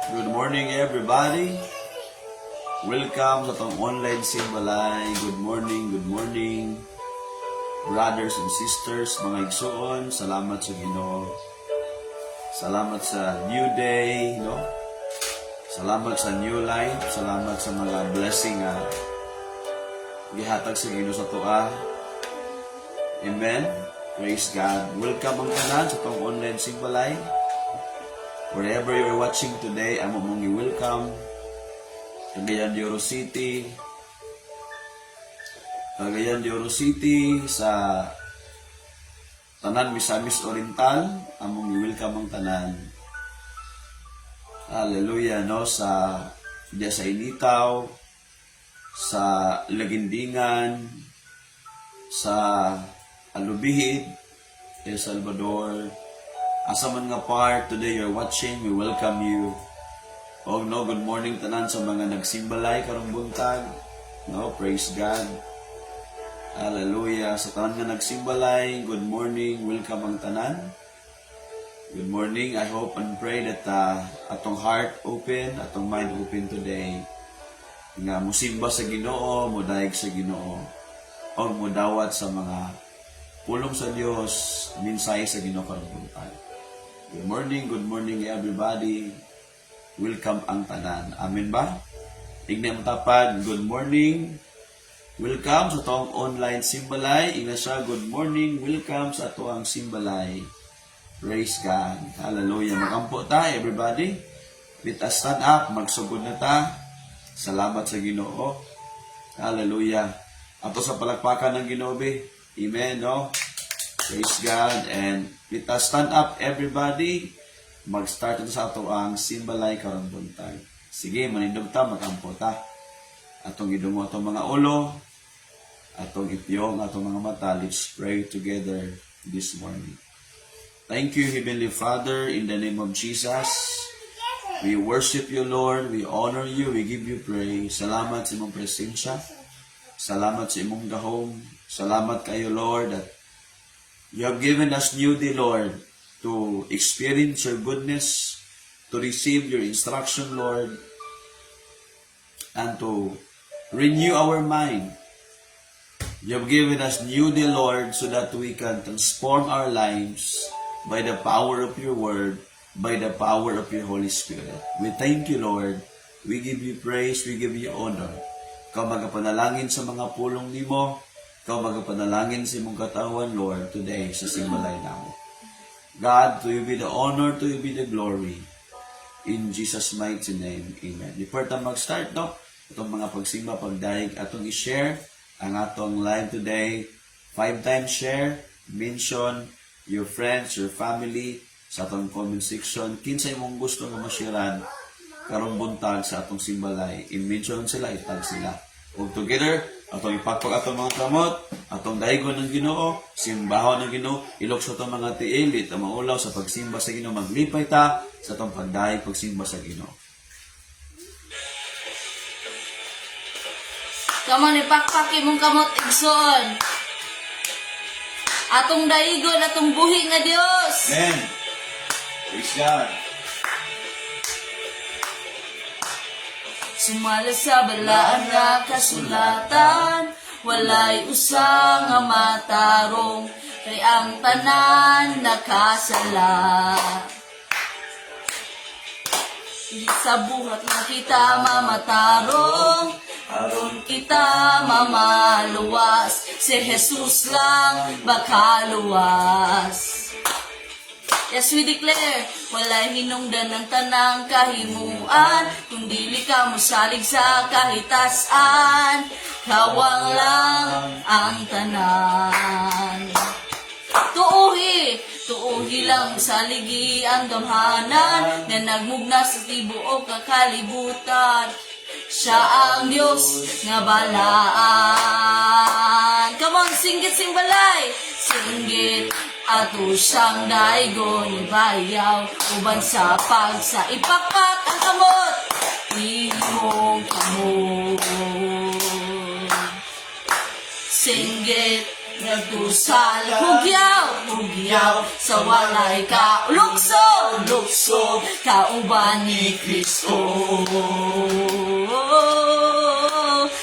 Good morning everybody. Welcome sa tong online simbalay. Good morning. Brothers and sisters, mga igsoon, salamat sa Ginoo. Salamat sa new day, no? Salamat sa new life, salamat sa mga blessing gihatag sa Ginoo sa tuwa. Amen. Praise God. Welcome ang tanan sa tong online simbalay. Wherever you're watching today, I'm among you welcome. Cagayan de Oro City. Cagayan de Oro City sa Tanan Misamis Oriental, among you welcome ang tanan. Hallelujah, no? Sa diya sa Initaw, sa Lagindingan, sa Alubihid, El Salvador, asa man nga part today you're watching, we welcome you. Oh no, good morning tanan sa mga nagsimbalay karong buntag. No, praise God. Hallelujah. Sa tanan nga nagsimbalay, good morning, welcome ang tanan. Good morning. I hope and pray that atong heart open, atong mind open today. Nga musimba sa Ginoo, mudayeg sa Ginoo, o mudawat sa mga pulong sa Dios, minsay sa Ginoo karong buntag. Good morning everybody. Welcome ang tanan. Amen ba? Tignan mo tapad, good morning. Welcome sa tong online simbalay. Ina siya, good morning. Welcome sa atoang simbalay. Praise God. Hallelujah. Magampo ta, everybody. Let us stand up. Magsugod na ta. Salamat sa Ginoo. Hallelujah. Ato sa palakpakan ng Ginoo. Amen, no? Praise God. And let us stand up, everybody. Mag-start ito sa ato ang simbalay karong buntag. Sige, manindog ta, magampo ta. Atong idungo atong mga ulo, atong ipiyong atong mga mata. Let's pray together this morning. Thank you, Heavenly Father, in the name of Jesus. We worship you, Lord. We honor you. We give you praise. Salamat sa imong presensya. Salamat sa imong gahom. Salamat kayo, Lord, that you have given us new day, Lord, to experience your goodness, to receive your instruction, Lord, and to renew our mind. You have given us new day, Lord, so that we can transform our lives by the power of your word, by the power of your Holy Spirit. We thank you, Lord. We give you praise, we give you honor. Ikaw magapanalangin sa mga pulong nimo. Ikaw magapanalangin sa imong katawan, Lord, today sa simbalay namin. God, to you be the honor, to you be the glory. In Jesus' mighty name, amen. Before tayo mag-start, no? Itong mga pagsimba, pagdaig, atong i-share ang atong live today. 5 times share, mention your friends, your family, sa atong comment section. Kinsa imong gusto nga masyaran karong buntag sa atong simbalay. I-mention sila, itag sila. Ug together, atong ipagpag atong mga kamot, atong daigon ng Ginoo, simbahon ng Ginoo, ilok sa atong mga tiil, ito maulaw sa pagsimba sa Ginoo, maglipay ta sa atong pagdaig pagsimba sa Ginoo. Kamon ipakpak imong kamot igsoon. Atong daigon, atong buhi nga Dios. Amen. Praise God. Sumala sa balaan nga kasulatan, walay usang nga matarong, kay ang tanan nakasala. Di sa buhat nga kita mamatarong, aron kita mamaluwas, si Jesus lang makaluwas. Yes, we declare, walay hinungdan ng tanang kahimuan, kung dili ka mosalig sa kahitasan, kawang lang ang tanan. Tuuhi lang sa ligi ang gamhanan, na nagmugna sa tibuok kakalibutan. Siya ang Diyos nga balaan. Come on, singgit simbalay. Singgit ato siyang daigon ibayaw, uban sa pagsa ipakpak ang kamot. Imong kamot. Singgit nagdusal, hugyaw sa walay ka. Lukso lukso, kauban ni Kristo.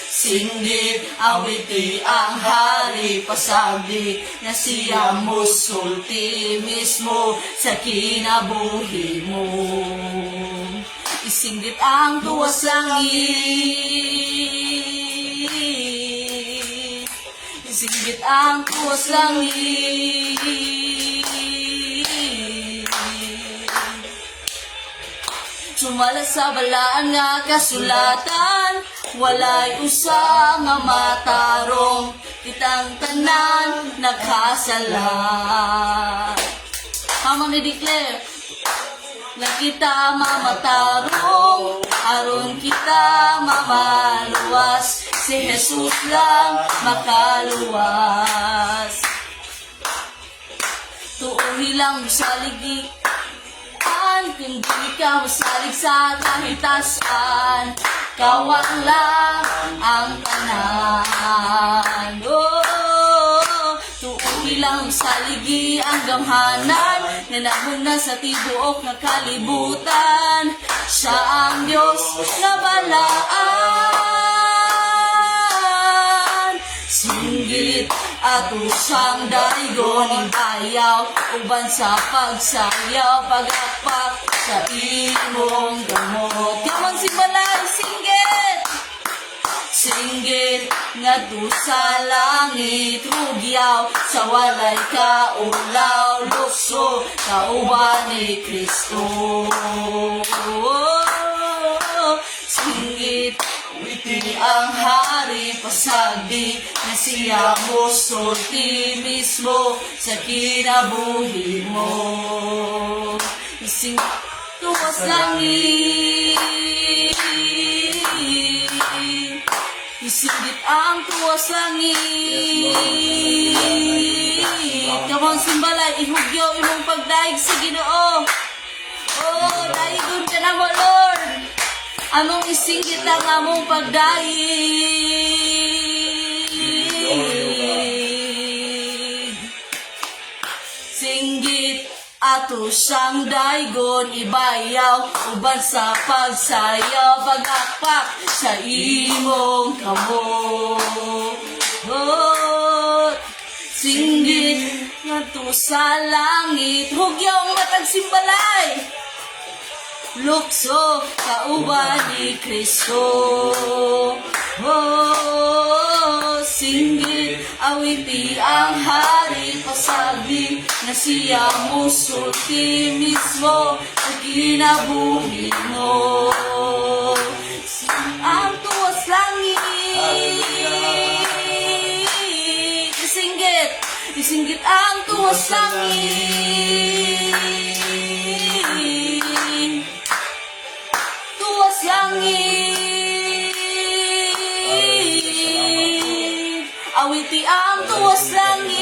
Singgit, awiti ang hari pasagdi, na siya musulti mismo sa kinabuhi mo. Isinggit ang tuwas langit, isinggit ang tuwas langit. Sumala sa balaan nga kasulatan, walay usa nga matarong, kitang tanan nakasala. Hamang ni-declare, na kita mamatarong, aron kita mamaluwas, si Jesus lang makaluwas. Tuuhi lang sa ligi, kung di ka masalig sa kahitasan, kawan lang ang tanan. Tuuhi lang sa ligi ang gamhanan, nanahon na sa tibuok na kalibutan. Siya ang Diyos na balaan. Singgit at usang daygon ibayaw, uban sa pagsayaw, pagakpak sa imong gamot. Kamon si balay, singgit! Singgit nga sa langit, rugyaw, sa walay kaulaw, lukso, kauban ni Kristo. Singgit, witi ang hari pasagdi, na siya musulti mismo sa kinabuhi mo. Ising tuwas langit, isinggit ang tuwas langit. Kamang simbalay, ihugyo imong pagdaig sa Ginoo. Oh, dahigon ka na mo, Lord. Among isinggit ang among pagdaig. Singgit ato siyang daygon ibayaw, uban sa pagsayaw, pagakpak sa imong kamot. Singgit ato sa langit, hugyong matag simbalay, lukso, kauban ni Kristo. Singgit, awiti ang hari pasagdi, na siya musulti mismo sa kinabuhi mo. Ang tuwas langit, isinggit, isinggit ang tuwas langit. Tuwas langit, awiti ang tuwas langit,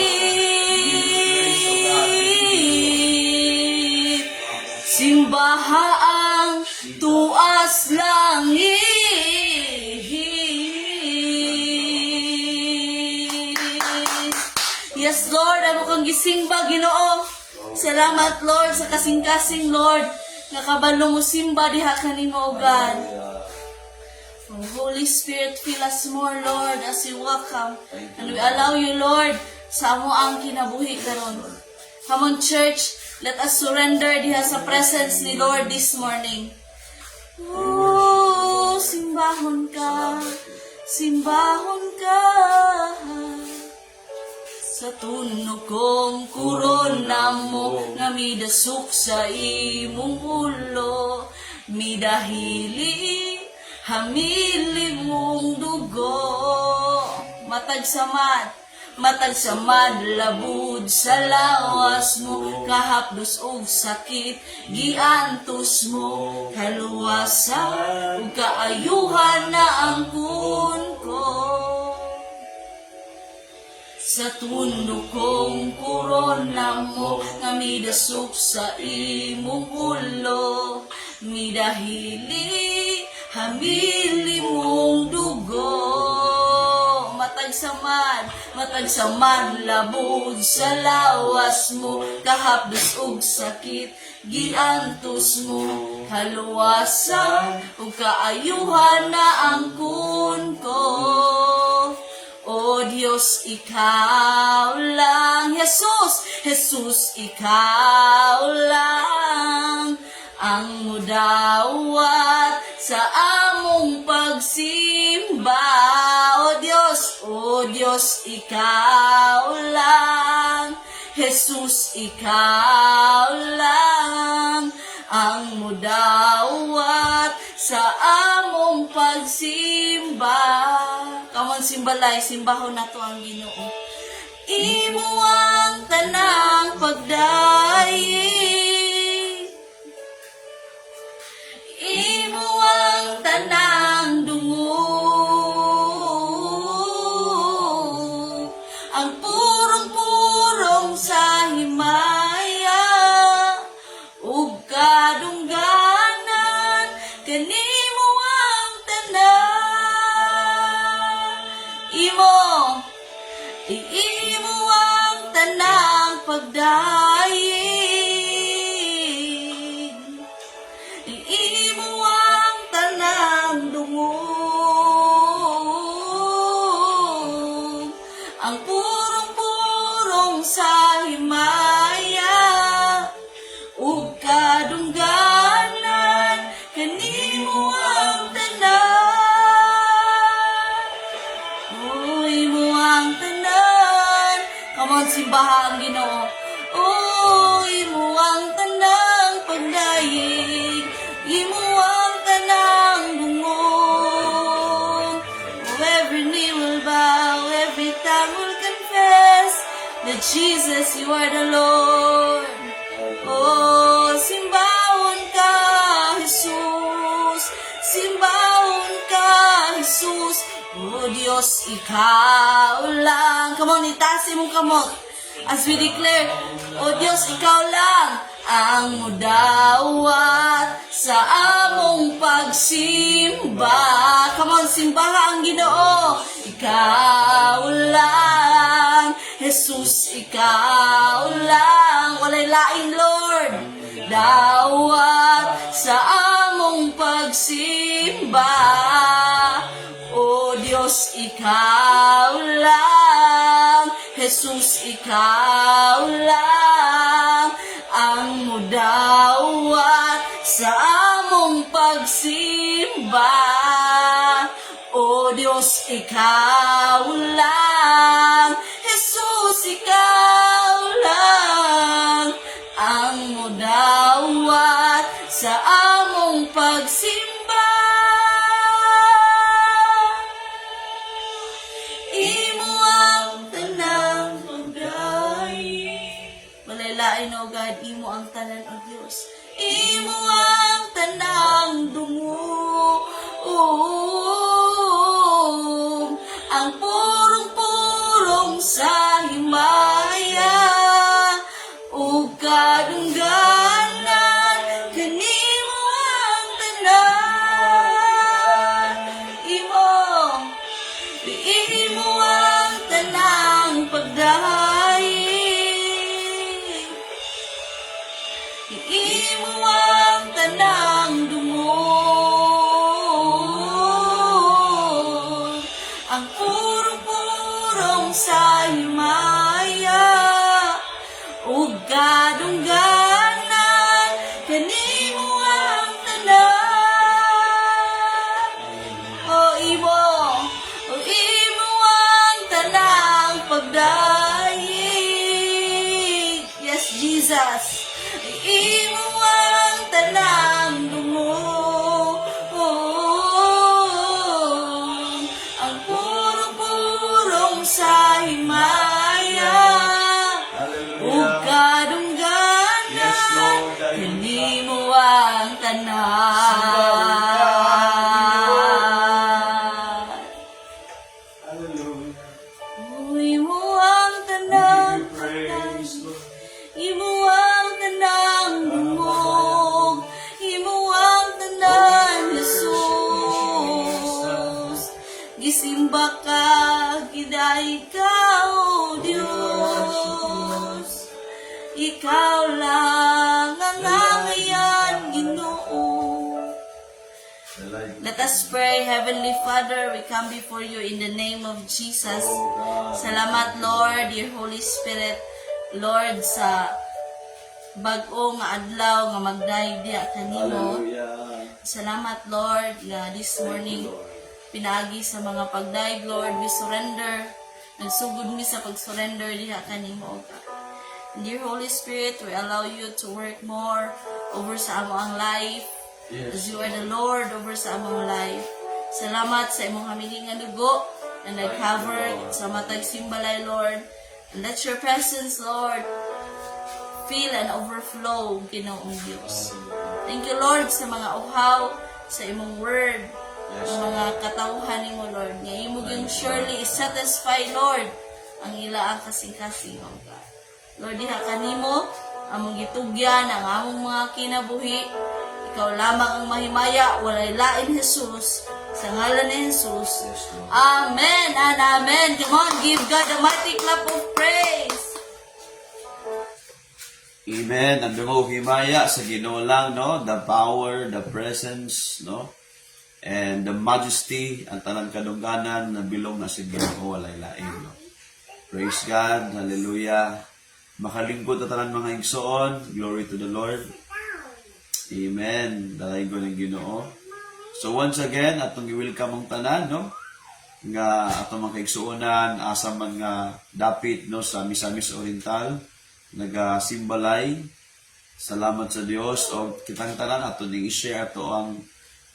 simbaha ang tuwas langit. Yes, Lord, ano kang gisingba, Ginoo. Salamat, Lord, sa kasing-kasing, Lord, nga kabalo mo simba diha kanimo, God. Holy Spirit, fill us more, Lord, as we welcome. And we allow you, Lord, sa amo ang kinabuhi karon. Come on, church, let us surrender diha sa presence ni Lord this morning. Oh, simbahon ka, simbahon ka. Sa tunog kong kurona mo, nga midasok sa imong ulo, midahili, hamili mong dugo. Matag samad, labud sa lawas mo, kahapdos og sakit, giantos mo, kaluwasan, ug kaayuhan na ang kun ko. Sa tunog kong kurona mo, nga midasok sa imong ulo, midahili, hamili mong dugo. Matag samad, labod sa lawas mo, kahapdos og sakit, giantos mo kaluwasan ug kaayuhan na angkon ko. O Diyos, ikaw lang, Jesus, Jesus, ikaw lang ang mudawat sa among pagsimba. O Diyos, ikaw lang, Jesus, ikaw lang ang mudawat sa among pagsimba. Come on, simbalay, simbahon na to ang Ginoo. Imo ang tanang pagdaig, imo ang tanang dungog, ang purong-purong sa himaya, ug kadungganan, kanimo ang tanan. Imo ang tanang pagdaig, imo ang tanang dungog, ang purong-purong sa himaya, ug kadungganan, kanimo ang tanan. Imo ang tanan. Come on, simbahan ang Ginoo. Imo ang tanang pagdaig, imo ang tanang dungog. Every knee will bow, every tongue will confess that Jesus, you are the Lord. Simbahon ka, Jesus. Simbahon ka, Jesus. Diyos, ikaw lang. Come on, itaas mong kamot. As we declare, Diyos, ikaw lang ang mudawat sa among pagsimba. Come on, simbaha ang Ginoo. Ikaw lang. Jesus, ikaw lang. Walay lain, Lord. Dawat sa among pagsimba. O Diyos, ikaw lang. Jesus, ikaw lang ang mudawat sa among pagsimba. O Diyos, ikaw lang. Jesus, ikaw lang ang mudawat sa among pagsimba. Imo ang tanang pagdaig. Malalain, O God, imo ang tanan, O Diyos. Imo ang tanang dungog. Ang purong-purong sa himaya, ug kadungganan, kanimo ang tanan. Imo ang tanang pagdaig, imo ang tanang dungog, ang purong-purong sa himaya, ug kadungganan, kanimo ang tanan. Imo ang tanang pagdaig. Yes, Jesus. Imo ang tanang dungog, ang purong-purong sa himaya, ug kadungganan, kanimo ang tanan. Imo ang tanang pagdaig, imo ang tanang dungog, imo ang tanan, Jesus. Gisimba ka, giday ka, O Diyos. Ikaw lang ang Let us pray. Heavenly Father, we come before you in the name of Jesus. Salamat, Lord, dear Holy Spirit. Lord, sa bag-o nga adlaw nga magdayeg diha kanimo. Hallelujah. Salamat, Lord, nga this morning pinaagi sa mga pagdayeg, Lord, we surrender. Nagsugod mi sa pag-surrender diha kanimo, O God. Dear Holy Spirit, we allow you to work more over sa amo ang life. As you are the Lord over sa among life. Salamat sa imong hamiling nga dugo na nag-cover sa matag simbalay, Lord. And let your presence, Lord, fill and overflow, Ginoong Diyos. Thank you, Lord, sa mga uhaw, sa imong word, ang mga katawhan nimo, Lord. Nga imo yung surely is satisfy, Lord, ang ila ang kasing-kasing, O God. Lord, diha kanimo, among gitugyan, ang among mga kinabuhi. Ikaw lamang ang mahimaya, walay lain, Jesus. Sa ngalan ni Jesus. Amen and amen. Come on, give God a mighty clap of praise. Amen. Ang dungo himaya sa Ginoo lang, no? The power, the presence, no? And the majesty, ang tanang kadungganan na bilong na sa Ginoo walay lain, no? Praise God. Hallelujah. Makalingkod na tanan mga igsoon. Glory to the Lord. Amen. Dalay ko ng Ginoo. So once again, atong i-welcome ang tanan, no? Nga atong mga kaigsuonan, asa man nga dapit, no, sa Misamis Oriental, nagasimbalay. Salamat sa Dios o kitang tanan atong i-share ato ang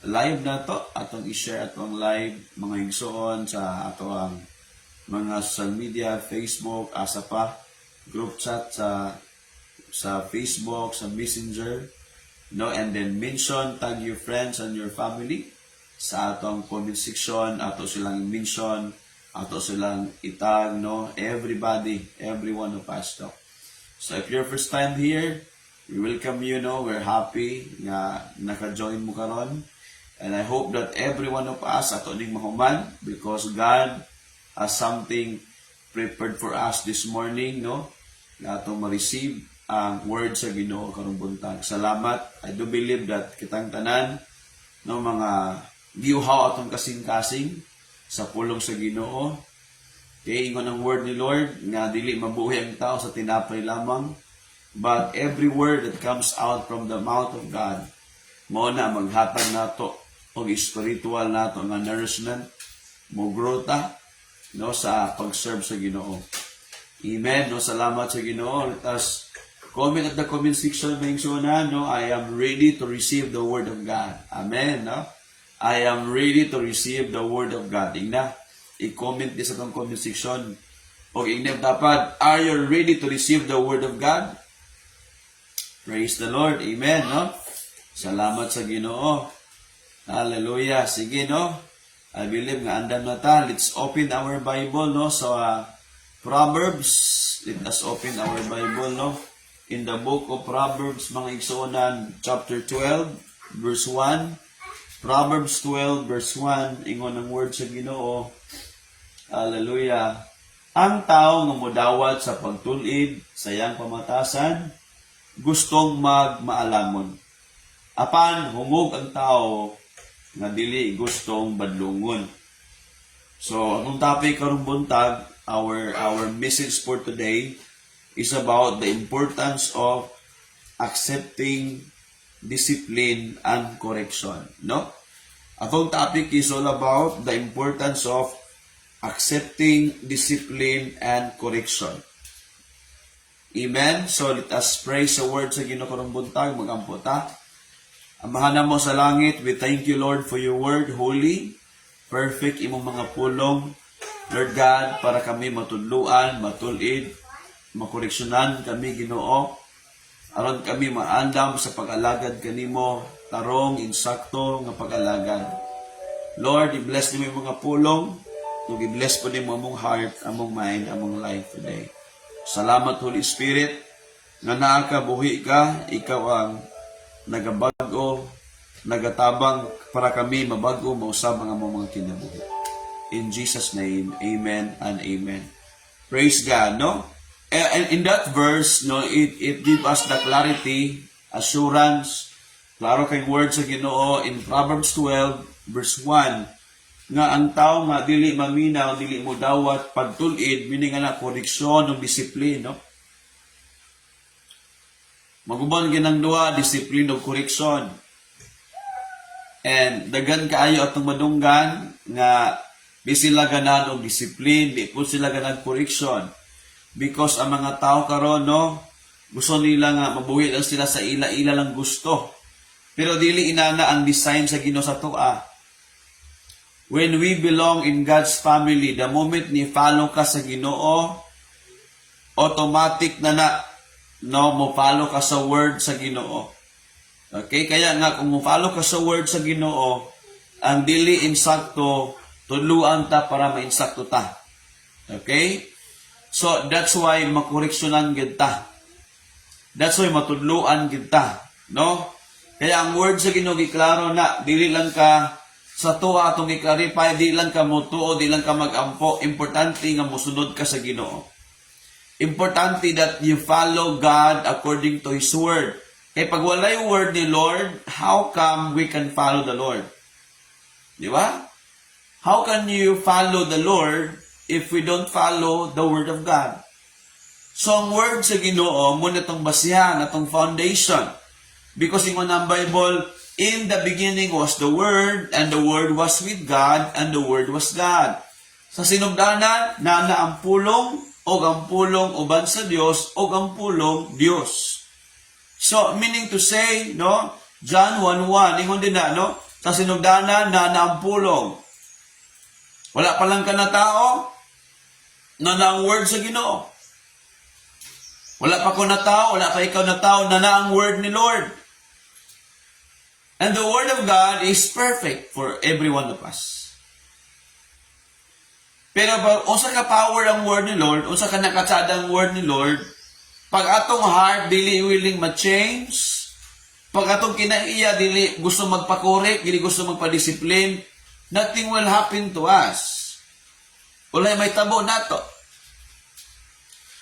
live na to, atong i-share ato ang live mga igsuon sa ato ang mga social media, Facebook, asa pa group chat sa Facebook, sa Messenger, no, and then mention, tag your friends and your family sa atong comment section, ato silang mention, ato silang itag, no, everybody, every one of us, no. So if you're first time here, we welcome you, no, we're happy nga naka-join mo karon, and I hope that every one of us ato ning mahuman because God has something prepared for us this morning, no, nga atong ma-receive ang word sa Ginoo karong buntag. Salamat. I do believe that kitang tanan no mga giuhaw atong kasing-kasing sa pulong sa Ginoo. Kay ingon ang word ni Lord nga dili mabuhi ang tao sa tinapay lamang, but every word that comes out from the mouth of God mo na maghatag nato og spiritual nato nga nourishment, mo growta no sa pag-serve sa Ginoo. Amen. No, salamat sa Ginoo. Let us comment at the comment section, mga igsuonan, no? I am ready to receive the word of God. Amen, no? I am ready to receive the word of God. Ingna, i-comment din sa itong comment section. O ingna, dapat, are you ready to receive the word of God? Praise the Lord. Amen, no? Salamat sa Ginoo. Hallelujah. Sige, no? I believe nga andam na ta. Let's open our Bible, no? So, Proverbs. Let us open our Bible, no? In the book of Proverbs, mga igsuonan, chapter 12, verse 1. Proverbs 12, verse 1, ingon ang word sa Ginoo. Hallelujah. Ang tao nga modawat sa pagtulid sa iyang pamatasan, gustong magmaalamon. Apan, hungog ang tao nga dili gustong badlungon. So, atong topic karong buntag, our message for today is about the importance of accepting discipline and correction, no? Atong topic is all about the importance of accepting discipline and correction. Amen. So let us pray sa word sa Ginoo karong buntag, magampo ta. Amahan mo sa langit, we thank you, Lord, for your word, holy, perfect imong mga pulong, Lord God, para kami matudluan, matulid, makoreksyonan kami, Ginoo. Aron kami maandam sa pag-alagad kanimo, tarong, insakto, nga pag-alagad. Lord, i-bless nimo yung mga pulong, i-bless po nimo among heart, among mind, among life today. Salamat, Holy Spirit, nga naakabuhi ka, ikaw ang nagabago, nagatabang para kami mabago, mausab ang among mga kinabuhi. In Jesus' name, amen and amen. Praise God, no? And in that verse, no, it gives us the clarity, assurance, Klaro kay word sa Ginoo in Proverbs 12 verse 1 nga ang tao nga dili maminaw, dili mo dawat pagtulid, meaning nga na koreksyon o disiplin, no? Magubon ginang duha, disiplin o koreksyon. And dagan kaayo atong madunggan nga di sila ganahan og disiplin, di po sila ganahan koreksyon. Because ang mga tao karon, no, gusto nila nga mabuhi lang sila sa ila-ila lang gusto. Pero dili inana ang design sa Ginoo sa tua. When we belong in God's family, the moment ni follow ka sa Ginoo, automatic na no, mo follow ka sa word sa Ginoo. Okay, kaya nga kung mo follow ka sa word sa Ginoo, ang dili insakto, tuluan ta para mainsakto ta. Okay? So that's why makoreksyonan gid ta. That's why matudluan gid ta, no? Kaya ang word sa Ginoo giklaro na dili lang ka sa tuwa atong i-clarify, dili lang ka motuo, dili lang ka magampo, importante nga mosunod ka sa Ginoo. Importante that you follow God according to His word. Kaya pag walay word ni Lord, how come we can follow the Lord? Di ba? How can you follow the Lord if we don't follow the word of God? So ang word sa Ginoo mo na itong basihan, itong foundation. Because in ang Bible, in the beginning was the Word, and the Word was with God, and the Word was God. Sa sinugdanan, na ang pulong, o ang pulong uban sa Dios, o ang pulong Dios. So, meaning to say, no, John 1:1, ingon din na, no, sa sinugdanan, na ang pulong. Wala pa lang ka na tao, na ang word sa Ginoo. Wala pa ko na tao, wala pa ikaw na tao, na ang word ni Lord. And the word of God is perfect for every one of us. Pero pag usa ka power ang word ni Lord, usa ka nakatsada ang word ni Lord, pag atong heart dili willing ma-change, pag atong kinaiya dili gusto magpakorek, dili gusto magpadisiplin, nothing will happen to us. Walay may tabo nato.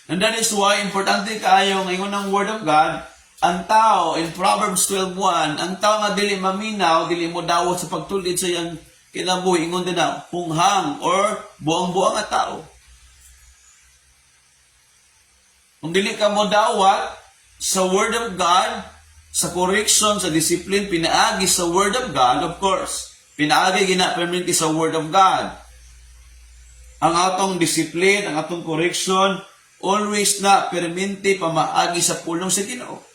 And that is why importante kaayo ngayon ang word of God. Ang tao, in Proverbs 12:1, ang tao nga dili maminaw, dili mo dawat sa pagtulid sa iyang kinabuhi, ingon din na, punghang, or buang-buang nga tao. Kung dili ka mo dawat sa Word of God, sa correction, sa discipline, pinaagi sa Word of God, of course, pinaagi gina-permanente sa Word of God. Ang atong discipline, ang atong correction, always na permanente pamaagi sa pulong sa Ginoo.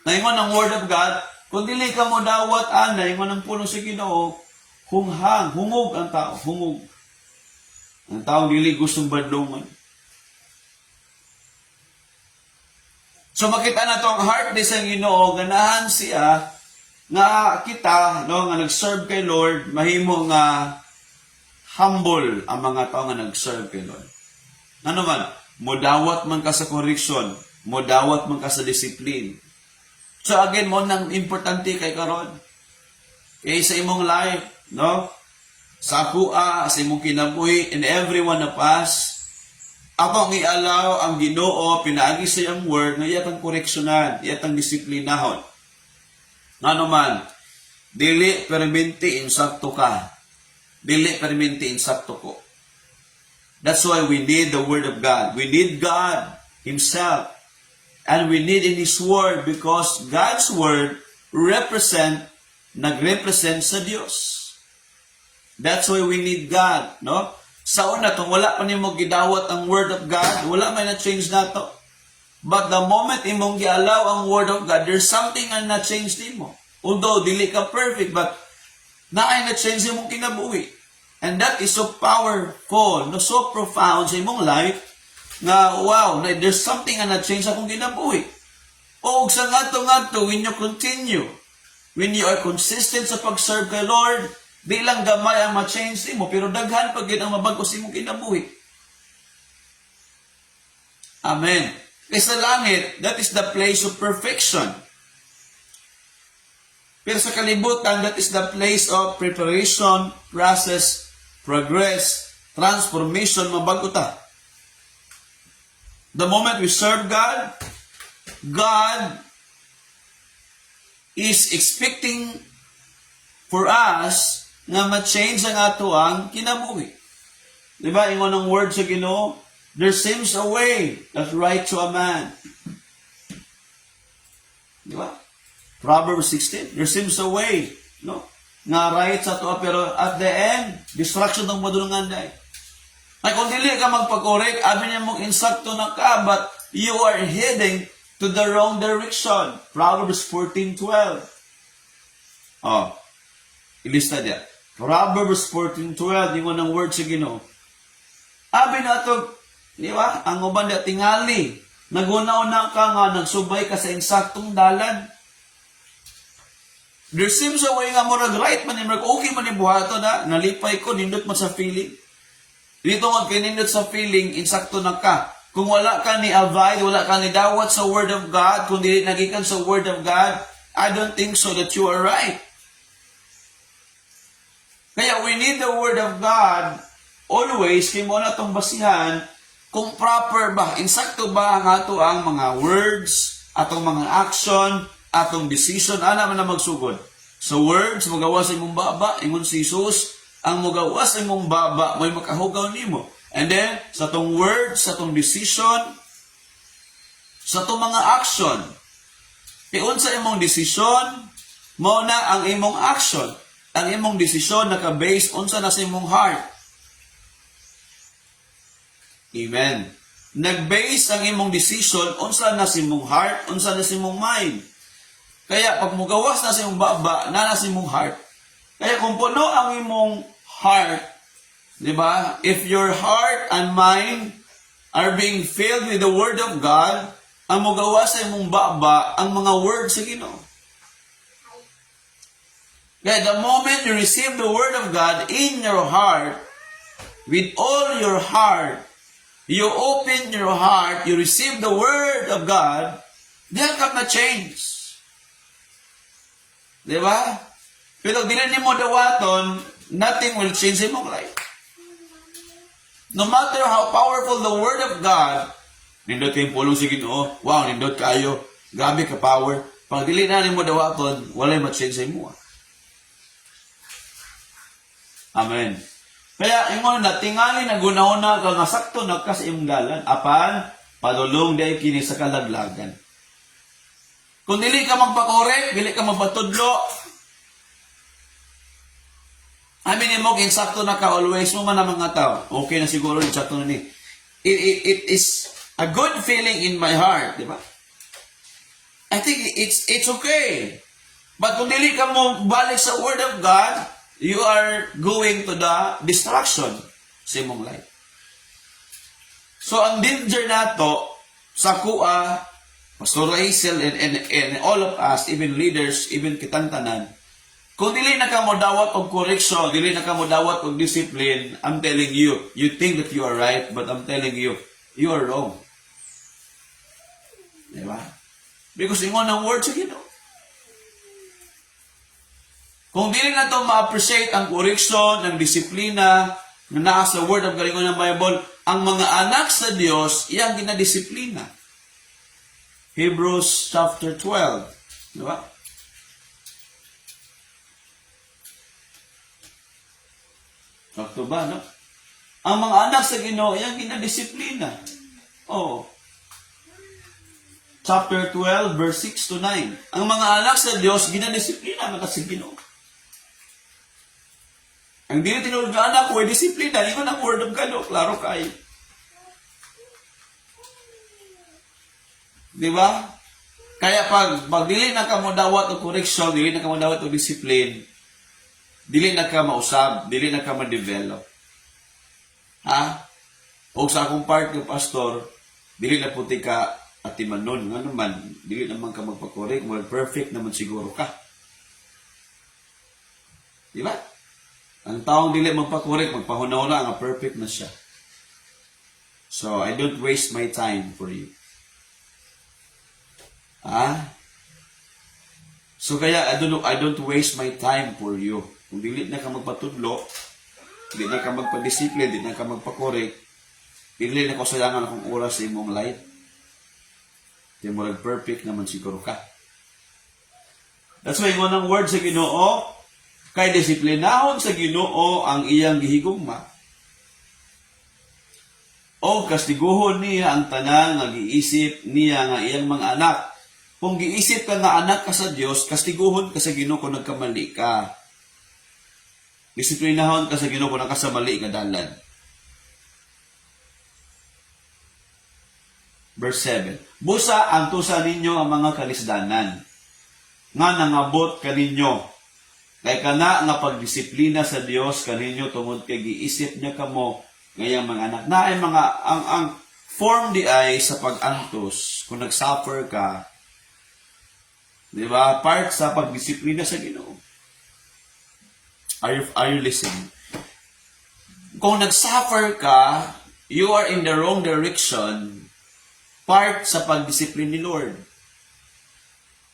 Naingon ang Word of God, kung dili ka mo dawat, naingon ang pulong sa Ginoo, hungog ang tao, hungog. Ang tao dili gustong badlongan. So makita na to ang heart ni sa Ginoo, ganahan siya nga kita, no, nga nag-serve kay Lord, mahimo nga humble ang mga tao nga nag-serve kay Lord. Ano man, modawat man ka sa correction, modawat man ka sa discipline. So again, mo nang importante kay karon. Kay sa imong life, no? Sa kuha, sa imong kinabuhi, and every one of us, ako ang i-allow ang Ginoo pinaagi sa iyang word na iyatang koreksyonan, iyatang disiplinahon. Ano man, dili permanente insakto ka. Dili permanente insakto ko. That's why we need the word of God. We need God Himself. And we need in His word because God's word nag-represent sa Diyos. That's why we need God, no? Sa una, kung wala pa nimo gidawat ang word of God, wala may na-change na to. But the moment imong gialaw ang word of God, there's something na na-change nimo. Although, dili ka perfect, but naay na-change imong kinabuhi. And that is so powerful, no? So profound sa imong life, nga wow, there's something na na-change akong kinabuhi. O sa nga-to, when you continue, when you are consistent sa pag-serve kay Lord, di lang gamay ang ma-change mo, pero daghan pag ang mabago sa imong kinabuhi. Amen. Kaya sa langit, that is the place of perfection. Pero sa kalibutan, that is the place of preparation, process, progress, transformation, mabago ta. The moment we serve God, God is expecting for us nga ma-change ang ato ang kinabuhi. Diba? Ingon ang word sa Ginoo, there seems a way that's right to a man. Diba? Proverbs 16, there seems a way, no? Nga right sa to, pero at the end, destruction ng madulungan dahil. Ay, kung dili ka magpakorek, abi niya mong insakto na ka, but you are heading to the wrong direction. Proverbs 14:12. Oh, ilista diya. Proverbs 14:12, yung unang word sa Ginoo. Abi na ito, di ba? Ang uban na tingali. Nagunaw-na ka nga, nagsubay ka sa insaktong dalan. There seems a way nga mo right man, okay man yung buhato na, nalipay ko, nindot mo sa feeling. Dito nga kinindot sa feeling, insakto na ka. Kung wala ka ni avoid, wala ka ni dawat sa Word of God, kung dili nagikan sa Word of God, I don't think so that you are right. Kaya we need the Word of God always, kaya mo na itong basihan kung proper ba, insakto ba ang ato ang mga words, atong mga action, atong decision, ana man na magsugod. So words, magawas imong baba, ingon si Jesus, ang magawas imong baba, may makahugaw nimo. And then, sa tong words, sa tong decision, sa tong mga action, iyon sa imong decision, mo na ang imong action. Ang imong desisyon naka-base unsa na sa imong heart. Amen. Nag-base ang imong decision unsa na sa imong heart, unsa na sa imong mind. Kaya pag mugawas na sa imong baba, na sa imong heart. Kaya kung puno ang imong heart, di ba? If your heart and mind are being filled with the Word of God, ang mugawas sa imong baba, ang mga words sa Ginoo. Kaya the moment you receive the Word of God in your heart, with all your heart, you open your heart, you receive the Word of God, diyan ka na-change. Di ba? Pero dili nimo dawaton, nothing will change in your life. No matter how powerful the Word of God, nindot kayong pulong sa Ginoo, wow, nindot kayo, grabe ka power. Pag dili na nimo dawaton, walay ma-change sa imo. Amen. Kaya ingon na tingali na gunahuna ka nga sakto nagka sa imong dalan apan padulong day kini sa kalaglagan. Kung dili ka magpakorek, dili ka magpatudlo. Amin mo kin sakto na ka always mo man ang mga tao. Okay na siguro ni sakto na ni. It is a good feeling in my heart, di ba? I think it's okay. But kung dili ka mo balik sa Word of God, you are going to the destruction sa imong life. So, ang danger nato sa kuha, Pastor Hazel and all of us, even leaders, even kitang tanan, kung dili na ka mo dawat og correction, dili na ka mo dawat og discipline, I'm telling you, you think that you are right, but I'm telling you, you are wrong. Diba? Because ingon ang word sa Ginoo. Kung dili na ito ma-appreciate ang correction, ang disiplina, na nasa Word of God ng Bible, ang mga anak sa Diyos, iyang ginadisiplina. Hebrews chapter 12. Di ba? Sakto ba, no? Ang mga anak sa Ginoo, iyang ginadisiplina. Oh. Chapter 12, verse 6 to 9. Ang mga anak sa Diyos, ginadisiplina mga sa Ginoo. Ang dili tinulog na anak ko ay disiplina. Ito ang Word of God. Klaro kayo. Di ba? Kaya pag dili na ka mo dawat o correction, dili na ka mo dawat o discipline, dili na ka mausab, dili na ka ma-develop. Ha? O sa akong part ng pastor, dili na puti ka at timanon. Nga naman, dili naman ka magpakorek, perfect naman siguro ka. Di ba? Ang taong dili magpakorek, magpahuna-huna, nga perfect na siya. So, I don't waste my time for you. So, kaya, I don't waste my time for you. Kung dili na ka magpatudlo, dili na ka magpadisiplin, dili na ka magpakorek, dili na ka sayangan akong oras sa imong life. Di mo perfect naman siguro ka. That's why ng word sa Ginoo, kay disiplinahon sa Ginoo ang iyang gihigugma. O kastiguhon niya ang tanan nga giisip niya nga iyang mga anak. Kung giisip ka nga anak ka sa Dios, kastiguhon ka sa Ginoo kung nagkamali ka. Disiplinahon ka sa Ginoo kung nakasamali ka dalan. Verse 7. Busa ang tusa ninyo ang mga kalisdanan nga nangabot kaninyo. Kay kana nga pagdisiplina sa Dios kaninyo tungod kay giisip niya kamo ngayang mga anak. Na ay mga ang form di ay sa pag-antos kung nag-suffer ka. Di ba? Part sa pagdisiplina sa Ginoo. Are you listening? Kung nag-suffer ka, you are in the wrong direction. Part sa pagdisiplina ni Lord.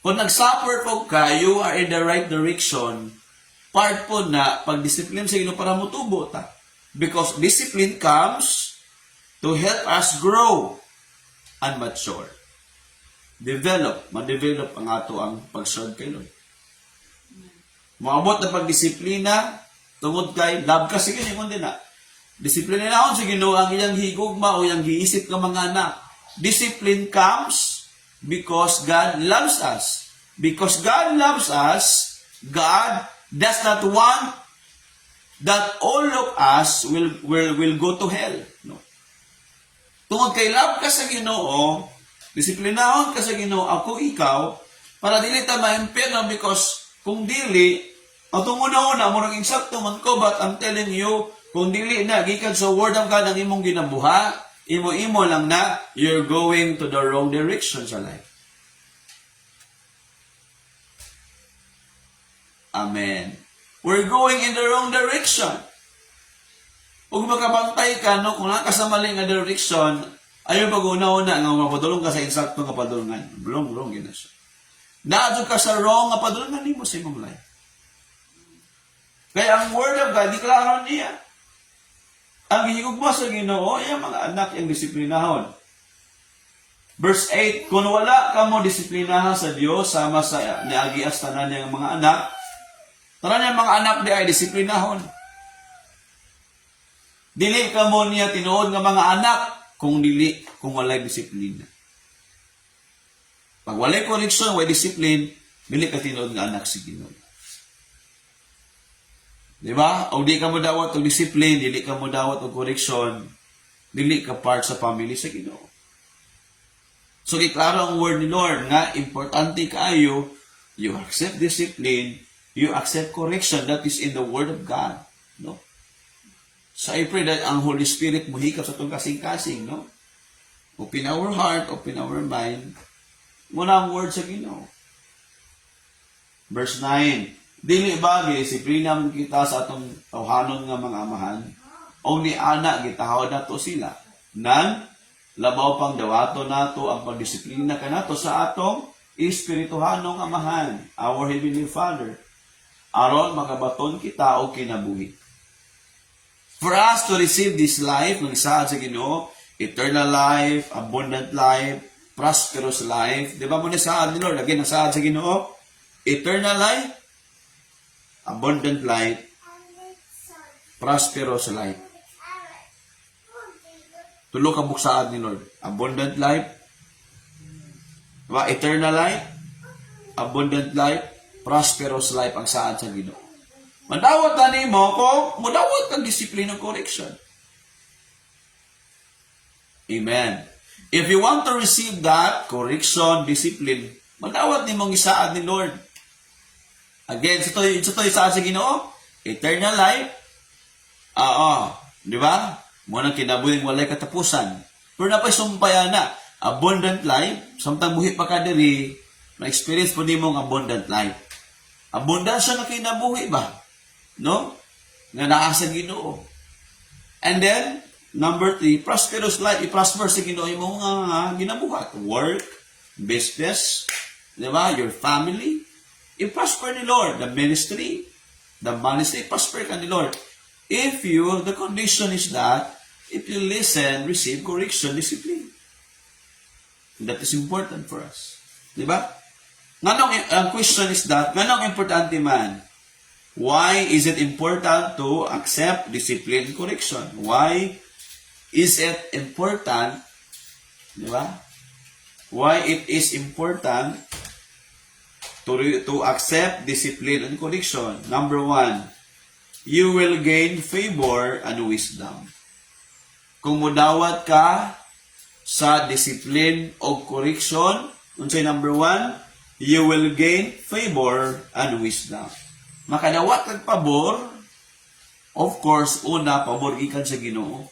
Kung nag-suffer po ka, you are in the right direction. Part po na pagdisiplina sa Ginoo para mutubo ta. Because discipline comes to help us grow and mature. Ma-develop ang ato ang pag-serve kay Lord. Maabot na pagdisiplina, tungod kay love ka sige ni kundi na. Disiplina na ako sa Ginoo ang iyang higugma o iyang giisip ka mga anak. Discipline comes because God loves us. Because God loves us, God does not want that all of us will go to hell. No. Tungod kay love ka sa Ginoo, disiplinahon ka sa Ginoo, ako ikaw, para dili ta ma-impel because kung dili, ang tunguna-una, murang insakto man ko, but I'm telling you, kung dili na, gikan sa word of God ang imong ginabuha, imo-imo lang na, you're going to the wrong direction sa life. Amen. We're going in the wrong direction. Kung makabantay ka, no, kung nakasamaling nga direction, ayaw pag-una-una nga mapadulong ka sa insakto nga padulungan. Bulong-bulong, gina siya. Naadyo ka sa wrong nga padulungan mo sa imong life. Kaya ang word of God, deklaro niya. Ang higugma sa Ginoo, yung mga anak yung disiplinahon. Verse 8, kung wala ka mo disiplinahan sa Diyos, sama sa niagias tanan niyang mga anak, tanan niyang mga anak di ay disiplinahon. Dili ka mo niya tinuod nga mga anak, kung walay disiplina. Pag walay correction, walay discipline, dili ka tinuod nga anak si Ginoo. Diba? O di ka mo dawat o discipline, dili ka mo dawat o correction, dili ka part sa family sa Ginoo. So, iklaro ang word ni Lord nga, importante kaayo, you accept discipline, you accept correction, that is in the word of God. No? So, I pray that ang Holy Spirit muhikap sa itong kasing-kasing, no? Open our heart, open our mind, muna ang word sa Ginoo. Verse 9, dili ba disiplina man kita sa atong tawhanon nga mga amahan o ni ana gitahod nato sila nan labaw pang dawato nato ang pagdisiplina kanato sa atong espirituhanong amahan, our heavenly Father, aron makabaton kita og kinabuhi. For us to receive this life ng saad sa Ginoo, eternal life, abundant life, prosperous life, di ba mo ni saad ni Lord again ang saad sa Ginoo, eternal life, abundant life, prosperous life. Tulo ka buksaad ni Lord. Abundant life, eternal life, abundant life, prosperous life ang saad sa Ginoo. Madawat na nimo kung mudawat kang disiplina ng correction. Amen. If you want to receive that, correction, discipline, madawat nimong isaad ni Lord. Again, ito yung saan sa Ginoo? Eternal life. Di ba? Muna kinabuhing walay katapusan. Pero napay sumpaya na. Abundant life. Samtang buhi pa ka diri, na-experience po din mong abundant life. Abundant siya na kinabuhi ba? No? Nga naasa Ginoo. And then, number 3, prosperous life. I-prosper sa Ginoo yung mga ginabuhat. Work, business, di ba? Your family. I-prosper ni Lord, the ministry, prosper ka ni Lord. If you, the condition is that, if you listen, receive correction, discipline. That is important for us. Diba? ang question is that, nganong importante man? Why is it important to accept discipline and correction? Why is it important, di ba? Why it is important to accept discipline and correction? Number 1, you will gain favor and wisdom. Kung mudawat ka sa discipline o correction, unsay number 1, you will gain favor and wisdom. Makadawat kag pabor, of course, una, pabor gikan sa Ginoo.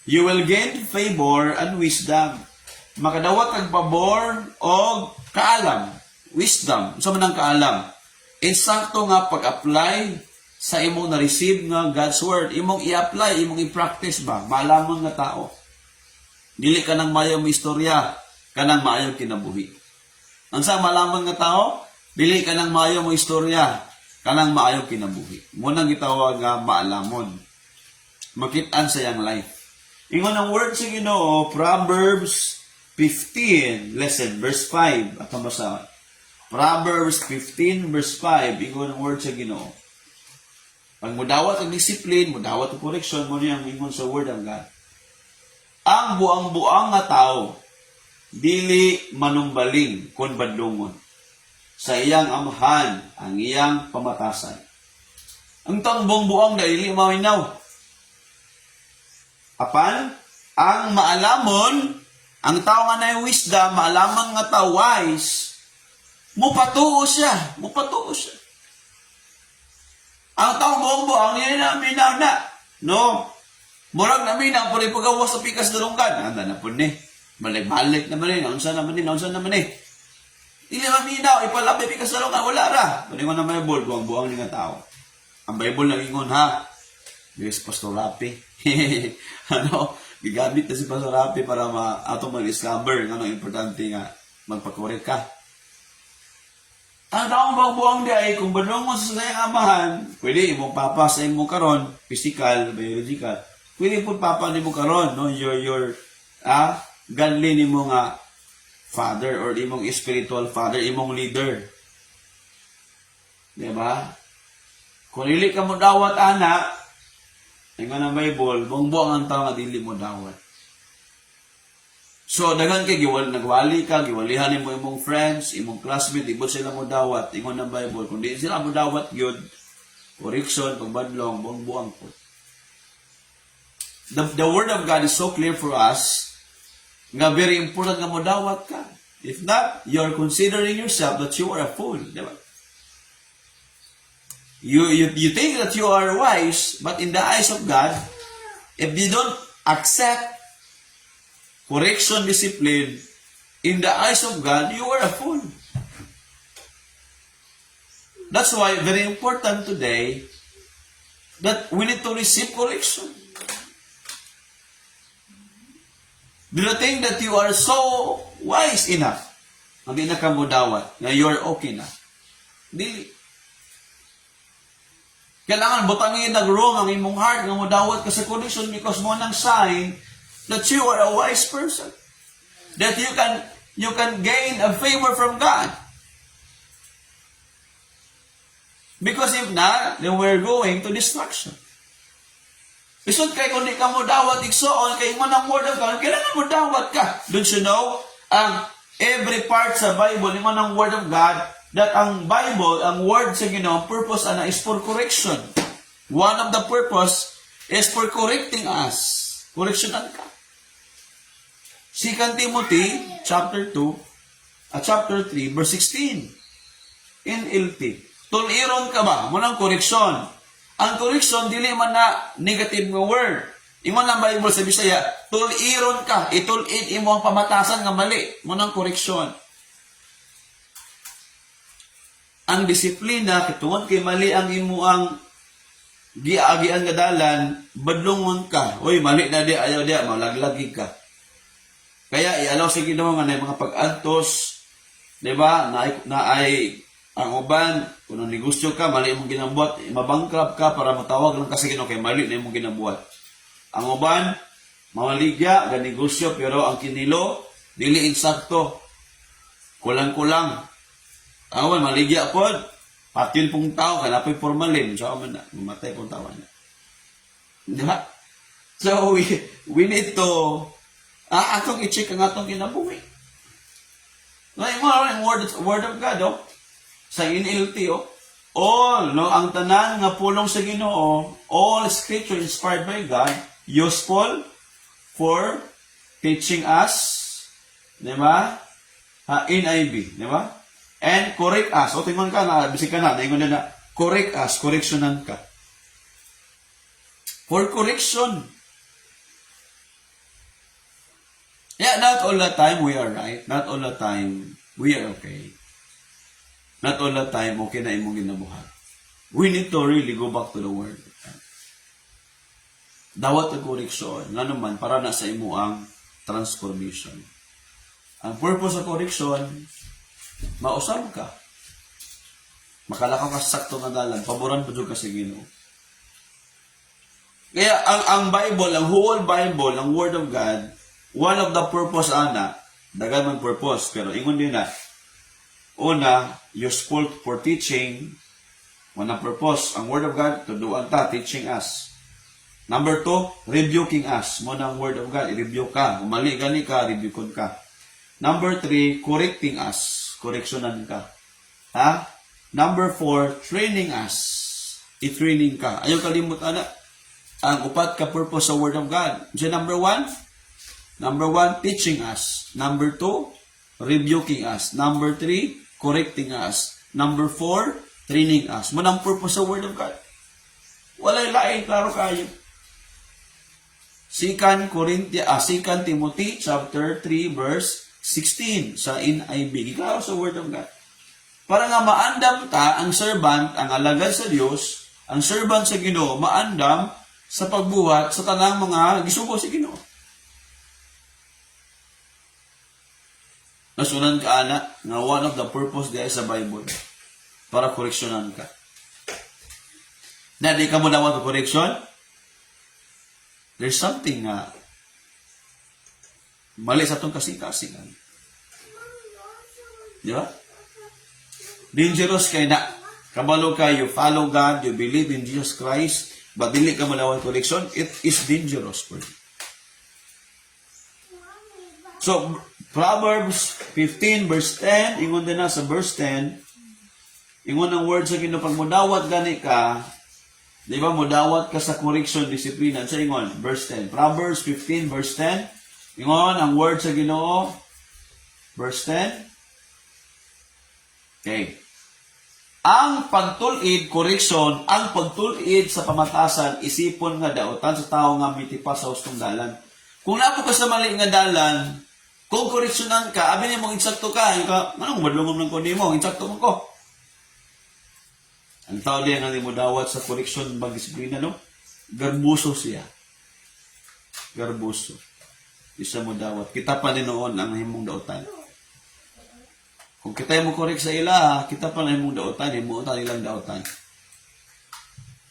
You will gain favor and wisdom. Makadawat kag pabor o kaalam, wisdom. Unsa man ang kaalam? Insakto nga pag-apply sa imong na-receive nga God's Word. Imong i-apply, imong i-practice ba? Maalamon nga tao. Dili ka nang maayong istorya, ka nang maayong kinabuhi. Ang sa malaman nga tao, dili ka nang maayong istorya, ka nang maayong kinabuhi. Munang gitawag nga maalamon. Makitaan sa yang life. Ingon ang word sa Ginoo, Proverbs 15, lesson, verse 5. At mabasa. Proverbs 15, verse 5. Ingon ang word sa Ginoo. Pag mudawat ang discipline, mudawat ang correction, mo niyang ingon sa word of God. Ang buang-buang nga tao, dili manumbaling kon badlongon. Sa iyang amahan, ang iyang pamatasan. Ang buang-buang dili maminaw. Apan, ang maalamon, ang tao nga na wisdom, maalaman nga tao wise, mupatuo siya. Ang tao buang-buang, yun na minaw na. No? Murag na minaw, puri pagawas sa pikas dalungkan. Anda na po ni. Balik-balik naman eh. Naunsa naman eh. Hindi naman minaw, ipalabi pikas dalungkan. Wala ra. Paningon na may Bible, buang-buang nga tao. Ang Bible lang ingon ha. Yes, Pastor Rapi. Gigamit na si Pastor Rapi para atong mag-discover ng importante nga magpakorek ka. Ang taong buang-buang di ay kung badlong mo sa sayang amahan, pwede imong papa sa imong karon, physical, biological. Pwede po papa ni mo karon, no? Your godly ni mo nga father or imong spiritual father, imong leader. Diba? Kung dili ka mo dawat anak, ingon ang Bible, buang-buang ang tao nga dili mo dawat. So, daghan kay nagwali ka, giwalihan mo imong friends, imong classmate, ibot sila mo dawat, ingon ng Bible. Kung di sila mo dawat yun, correction, pagbadlong, buang-buang po. The Word of God is so clear for us, nga very important nga mo dawat ka. If not, you're considering yourself that you are a fool. Diba? You think that you are wise, but in the eyes of God, if you don't accept correction, discipline, in the eyes of God, you are a fool. That's why very important today that we need to receive correction. Do you think that you are so wise enough? Hindi na ka mo dawat na you are okay na. Dili. Kailangan butangin nag-room ang imong heart nga mo dawat ka sa correction because mo nang sign that you are a wise person. That you can gain a favor from God. Because if not, then we're going to destruction. Isod kay kung di ka mo dawat igsoon, kay mo ng word of God, kailangan mo dawat ka. Don't you know? Every part sa Bible, mo ng word of God, that ang Bible, ang word sa Ginoo, purpose is for correction. One of the purpose is for correcting us. Correctionan ka. 2 Timothy chapter 2 at chapter 3 verse 16 NLT. Tuliron ka ba? Munang koreksyon. Ang koreksyon dili man na negative nga word. Ingon ang Bible sa Bisaya, tuliron ka, itulid imo ang pamatasan nga mali. Munang koreksyon. Ang disiplina kitungod kay mali ang imo ang giagian nga dalan, badlongon ka. Oy, mali na di ayaw di, malaglagi ka. Kaya i-allow sa Ginoo nga na mga pag-antos, di ba? Na ay ang uban, kung ang negosyo ka, mali mong ginabuhat, mabankrupt ka para matawag lang ka sa Ginoo kay mali na mong ginabuhat. Ang uban, mawaligya, ganegosyo, pero ang kinilo, dili insakto. Kulang-kulang. Awan, maligya po. Patin pong tao, kanapoy formalin. So, aman na, mamatay pong tao na. Di ba? So, we need to, atong i-check ang atong kinabuhi. Like, ang word of God, oh. Sa NLT, oh. All, no, ang tanan nga pulong sa Ginoo, all scripture inspired by God, useful for teaching us, di ba? NIV, di ba? And correct us. O, tingnan ka na, bisig ka na, naingon na, correct us, correctionan ka. For correction. Yeah, not all the time we are right. Not all the time we are okay. Not all the time okay na imong ginabuhat. We need to really go back to the Word. Dawat ang correction, nga naman, para na sa imo ang transformation. Ang purpose sa correction, mausab ka. Makalakaw ka sa sakto nga dalan, paboran pa dyan ka sa Ginoo. Kaya ang Bible, ang whole Bible, ang Word of God, one of the purpose ana, dagan man purpose, pero ingon din na, una, useful for teaching. One purpose, ang Word of God, tuduan ta, teaching us. Number 2, rebuking us. Muna ang Word of God, i-rebuke ka. Umali gani ka, rebukon ka. Number 3, correcting us. Correctionan ka. Ha? Number 4, training us. I-training ka. Ayaw kalimutan na. Ang upat ka purpose sa Word of God. So, number 1, teaching us. Number 2, rebuking us. Number 3, correcting us. Number 4, training us. Munang purpose sa Word of God. Walay lain, klaro kayo. 2 Timothy chapter 3 verse 16 sa NIV. Klaro sa Word of God. Para nga maandam ta, ang servant, ang alagad sa Dios, ang servant sa Ginoo, maandam sa pagbuhat sa tanang mga gisugo sa Ginoo. Nasunan ka, ana, nga one of the purpose diya sa Bible, para koreksyonan ka. Na di ka mo dapat correction, there's something nga mali sa itong kasing-kasingan. Di ba? Dangerous kay na. Kabalo ka, you follow God, you believe in Jesus Christ, but dili ka mo dapat correction, it is dangerous for you. So, Proverbs 15 verse 10, ingon din na sa verse 10, ingon ang word sa Ginoo, pag mudawat gani ka, di ba, mudawat ka sa correction, disiplina, sa ingon, verse 10. Proverbs 15 verse 10, ingon ang word sa Ginoo, verse 10. Okay. Ang pagtulid, correction, ang pagtulid sa pamatasan, isipon nga daotan sa tao nga mitipas sa hustong dalan. Kung napo ka sa mali nga dalan, kung koreksyonan ka, abi niya mong insakto ka, anong madlungom ng kundi mo, insakto mo ko. Ang tao diyan nga mo dawat sa koreksyon bang disiplina, no? Garbuso siya. Garbuso. Isa mo dawat. Kita pa ni noon ang himong daotan. Kung kita mo korek sa ila, kita pa na himong daotan, himuotan nilang daotan.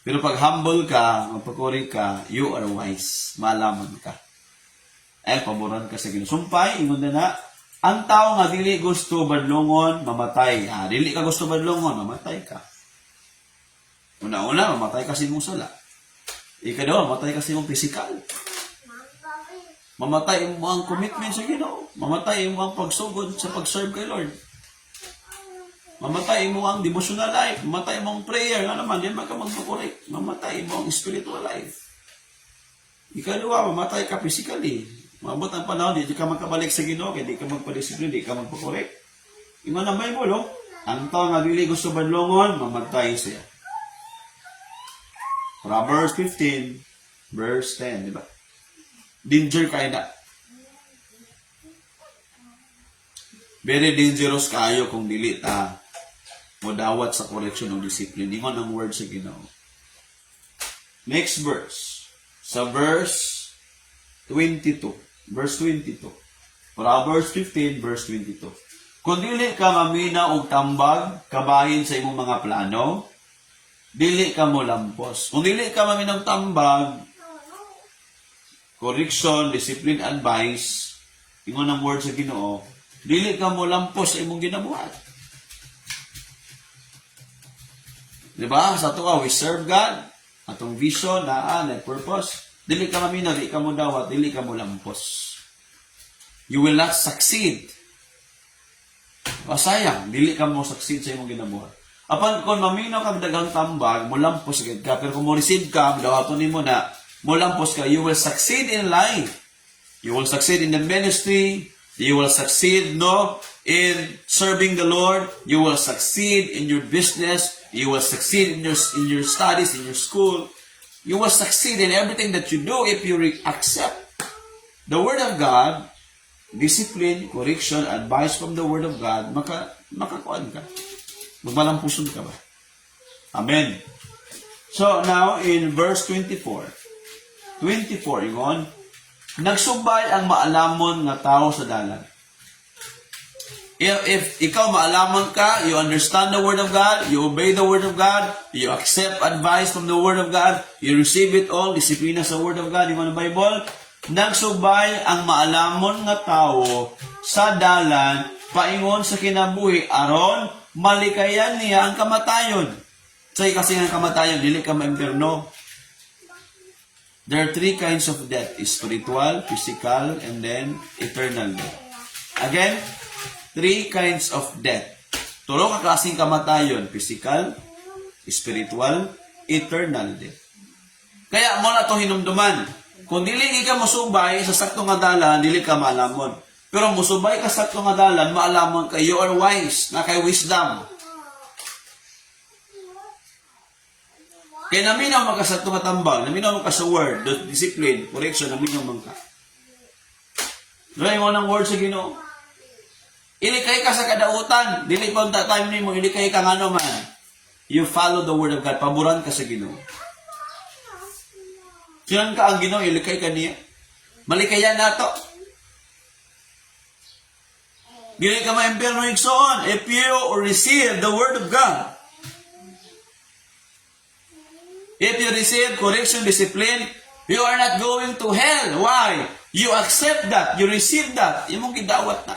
Pero pag humble ka, magpakorek ka, you are wise. Malaman ka. Ay, paboran ka sa ginusumpay, ingon na, ang tao nga dili gusto badlongon, mamatay. Dili ka gusto badlongon, mamatay ka. Una-una, mamatay ka sa imong sala. Ikadawa, mamatay ka sa imong physical. Mamatay mo ang commitment sa Ginoo. Mamatay mo ang pagsugod sa pag-serve kay Lord. Mamatay mo ang devotional life. Mamatay mo ang prayer. Nga naman, yan ka magpakorek. Mamatay mo ang spiritual life. Ikalawa, mamatay ka physically. Mabot ang panahon, di ka magkabalik sa Ginoo, kaya di ka magpadisiplin, di ka magpakorek. Ingon ang Bible, ang tao nga dili gusto badlongon, mamatay siya. Proverbs 15, verse 10, di ba? Danger kayo na. Very dangerous kayo kung dili ta modawat sa correction ng discipline. Ingon ang word sa Ginoo. Next verse. Sa verse 22. Verse 22. Proverbs 15, verse 22. Kung dili ka mamina og tambag, kabahin sa imong mga plano, dili ka mo lampos. Kung dili ka mamina og tambag, correction, discipline, advice, ingon ang word sa Ginoo, dili ka mo lampos sa imong ginabuhat. Di ba? Sa ito we serve God. Atong vision, purpose. Dili ka maminaw, dili ka mo dawat, dili ka mo lampos. You will not succeed. Sayang, dili ka mo succeed sa imong ginabuhat. Apan kung maminaw kang dagang tambag, mo lampos agad ka. Pero kung mo receive ka, dawaton nimo na, mo lampos ka, you will succeed in life. You will succeed in the ministry. You will succeed, in serving the Lord. You will succeed in your business. You will succeed in your studies, in your school. You will succeed in everything that you do if you accept the Word of God, discipline, correction, advice from the Word of God, makakuan ka. Magmalampuson ka ba? Amen. So, now, in verse 24, ingon, nagsubay ang maalamon nga tao sa dalan. If ikaw maalaman ka, you understand the Word of God, you obey the Word of God, you accept advice from the Word of God, you receive it all, disiplina sa Word of God, yung Bible, nagsubay ang maalamon nga tao sa dalan, paingon sa kinabuhi, aron malikayan niya ang kamatayon. Say kasi ang kamatayon, dili ka ma-impierno. There are 3 kinds of death, spiritual, physical, and then eternal death. Again, 3 kinds of death. Tulo ka klaseng kamatayon, physical, spiritual, eternal death. Kaya mo na ito hinumduman. Kung dili ka musubay sa saktong nga dalan, dili ka maalamon. Pero musubay ka sa saktong nga dalan, maalamon ka, you are wise, na kay wisdom. Kaya naminaw man ka sa tumatambang, naminaw man ka sa word, discipline, correction, naminaw man ka. Dahil mo ng word sa Ginoo. Ilikay ka sa kadautan. Dili pa unta time nimo ilikay ka ngano man. You follow the word of God. Paboran ka sa Ginoo. Silang ka ang Ginoo, ilikay ka niya. Malikayan nato. Dili ka ma-impierno igsoon if you receive the word of God. If you receive correction, discipline, you are not going to hell. Why? You accept that. You receive that. Imong gidawat na.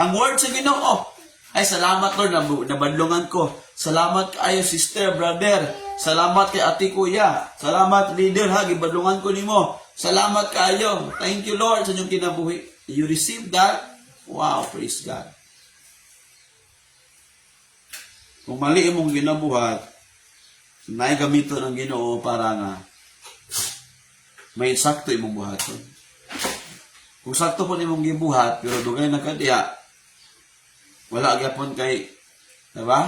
Ang word sa Ginoo, ay salamat Lord, nabadlungan ko. Salamat kayo sister, brother. Salamat kay ati kuya. Salamat leader ha, gibadlungan ko nimo. Salamat kayo. Thank you Lord sa inyong kinabuhi. You receive that? Wow, praise God. Kung mali imong ginabuhat, naay gamito ng Ginoo para nga may sakto imong buhaton. Kung sakto po imong gibuhat, pero dugay na kadiya, wala gyapon kay, diba?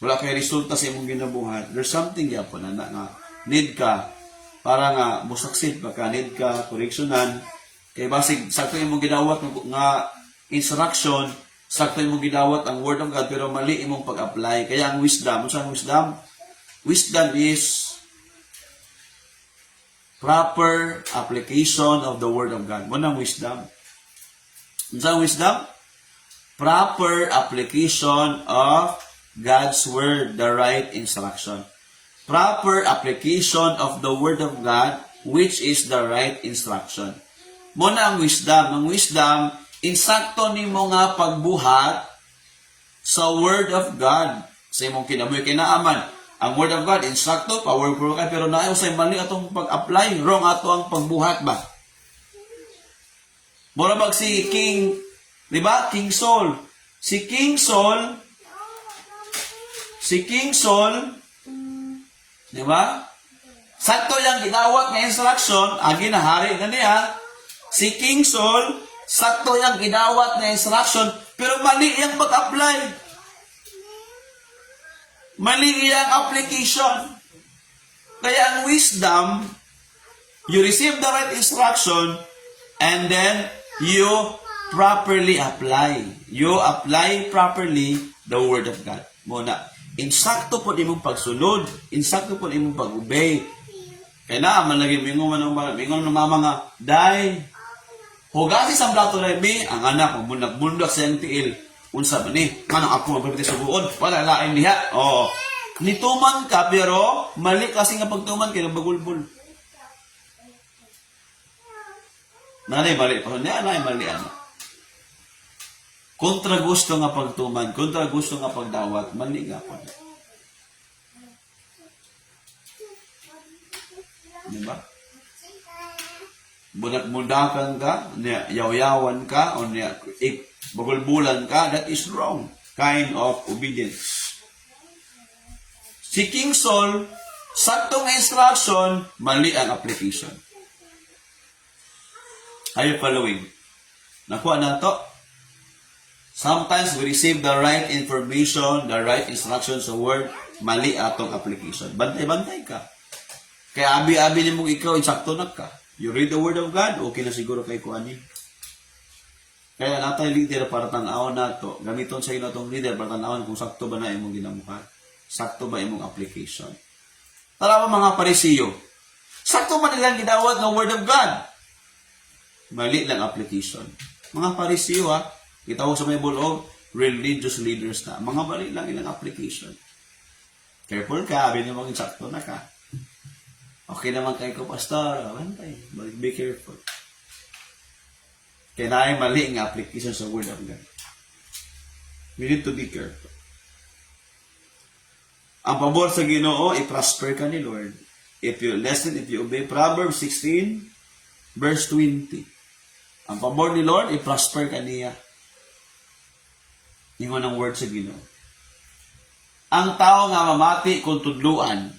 Wala kay resulta sa imong ginabuhat. There's something gyapon na nga need ka para nga musaksid pa ka, need ka correctionan. Kay basig sakto imong gidawat nga instruction, sakto imong gidawat ang word of God pero mali imong pag-apply. Kaya ang wisdom, unsa ang wisdom? Wisdom is proper application of the word of God. Mo nang wisdom. Unsa ang wisdom? Proper application of God's word, the right instruction. Proper application of the word of God, which is the right instruction. Mo na ang wisdom. Ang wisdom, insakto nimo nga pagbuhat sa word of God. Sa imong kinabuhi kinaaman. Ang word of God, insakto, powerful ka, pero naayaw sa mali atong pag-apply, wrong ato ang pagbuhat ba? Mura bag si King, di ba? King Saul. Si King Saul, di ba? Sakto yung ginawat nga instruction, ang ginahari na niya, si King Saul, sakto yung ginawat nga instruction, pero mali yung pag-apply. Mali yung application. Kaya ang wisdom, you receive the right instruction, and then you properly apply. You apply properly the word of God. Muna, insakto po imong pagsunod, insakto po imong pag-obey. Kaya na, manlagi, mingon ng mama nga, day, hugasi sa blato na mi, ang anak, mundak sa yung tiil, unsa ba ni, manang ako magpapiti sa buon, wala lain niya. Oo. Nituman ka, pero mali kasi nga pagtuman kaya bagulbul. Nanay, mali pa. Nanay, mali ano. Kontra gusto nga pagtuman, kontra gusto nga pagdawat, mali nga pa. Di ba? Bunak-mudakan ka, niya, yaw-yawan ka, o niya, bagulbulan ka, that is wrong kind of obedience. Si King Saul, saktong instruction, mali ang application. Are you following? Nakuha na to? Sometimes we receive the right information, the right instruction sa word, mali atong application. Bantay-bantay ka. Kaya abi-abi ni mong ikaw, insakto na ka. You read the word of God, okay na siguro kay kuanin. Kaya natay leader para tan-awon nato, gamiton sa ino atong leader para tan-awon kung sakto ba na imong ginamukan. Sakto ba imong application. Tara mga Parisiyo, sakto man nilang gidawat ng word of God. Mali lang application. Mga Parisiyo gitawag sa Bible og religious leaders na. Mga mali lang ilang application. Careful ka, abi na maging sakto na ka. Okay naman kayo ko, pastor. Bantay. Be careful. Kaya na ay mali ang application sa word of God. We need to be careful. Ang pabor sa Ginoo, i-prosper ka ni Lord. If you listen, if you obey. Proverbs 16, verse 20. Ang pabor ni Lord, i-prosper ka niya. Ingon ang word sa Ginoo. Ang tao nga mamati kung tudluan,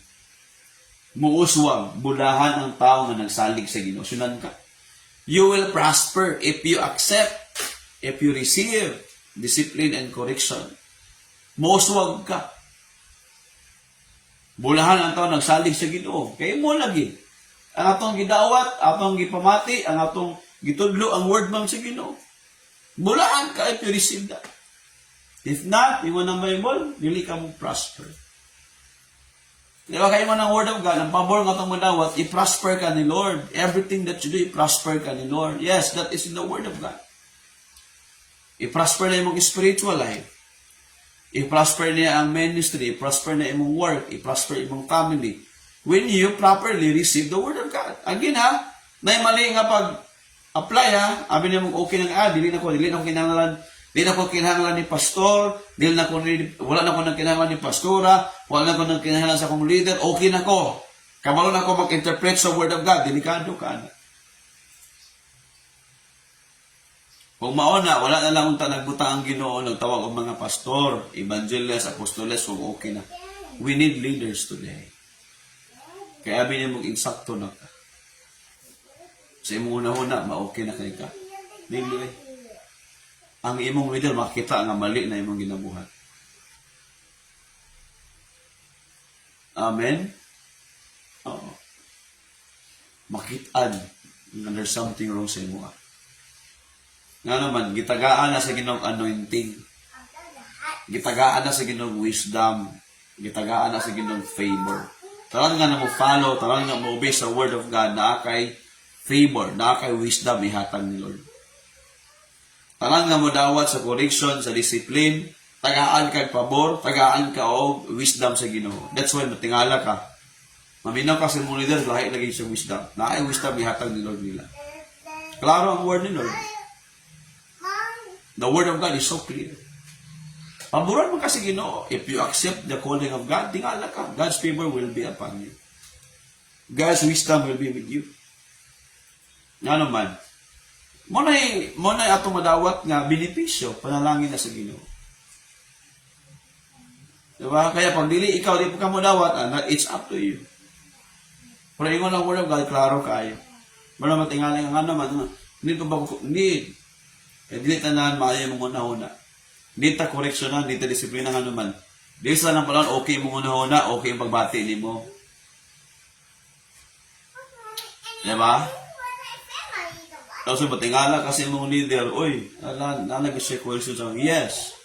muuswag, bulahan ang tao nga nagsalig sa Ginoo. Sunan ka. You will prosper if you accept, if you receive discipline and correction. Muuswag ka. Bulahan ang tao nagsalig sa Ginoo. Kaya mo lagi. Ang atong gidawat, atong gipamati, ang atong gitudlo ang word man sa Ginoo. Bulahan ka if you receive that. If not, ingon ang Bible, dili ka mo prosper. Di ba kayo man ang word of God, ang pabor nga itong madawat, i-prosper ka ni Lord. Everything that you do, i-prosper ka ni Lord. Yes, that is in the word of God. I-prosper na imong spiritual life. I-prosper niya ang ministry. I-prosper na imong work. I-prosper imong family. When you properly receive the word of God. Again na mali nga pag-apply abi niya mong okay nang dili na ko kinahanglan ni pastor, wala na ko nang kinahanglan ni pastora, wala na ko nang kinahanglan sa akong leader, okay na ko. Kabalo na ko mag-interpret sa word of God, delikado ka na. Kung mauna, wala na lang unta nagbutang ang Ginoo, nagtawag ang mga pastor, evangelist, apostoles, kung okay na. We need leaders today. Kaya abi niya mag-insakto na ka. Sa imong una-una, ma-okay na kayo ka. Dili ang imong leader makita nga mali na imong ginabuhat. Amen? Oo. Makitaan nga there's something wrong sa imo. Nga naman, gitagaan na sa Ginoong anointing. Gitagaan na sa Ginoong wisdom. Gitagaan na sa Ginoong favor. Taran nga na mo follow, taran nga mo obey sa word of God na kay favor, na kay wisdom ihatag ni Lord. Tanan nga mo dawat sa correction, sa discipline, tagaan kag pabor, tagaan ka og wisdom sa Ginoo. That's why matingala ka. Maminaw ka sa imong leader, lahi lagi sa wisdom. Na ay wisdom ihatag ni Lord nila. Klaro ang word ni Lord. The word of God is so clear. Paboran mo kasi Ginoo. If you accept the calling of God, tingala ka. God's favor will be upon you. God's wisdom will be with you. Nga naman, mo na atong madawat nga benepisyo, panalangin na sa Ginoo. Diba? Kaya pag dili ikaw, di pa ka mo dawat, it's up to you. Pero ingon ang word of God, klaro kayo. Wala matingaling ang naman, hindi pa ba, hindi. Kaya dili tanan, maayo mong una-una. Hindi ta koreksyonan, hindi ta disiplina nga naman. Di sa lang pala, okay mong una-una, okay ang pagbati ni mo. Diba? Tapos matingala kasi mong leader, oy, nalagay siya question sa yes.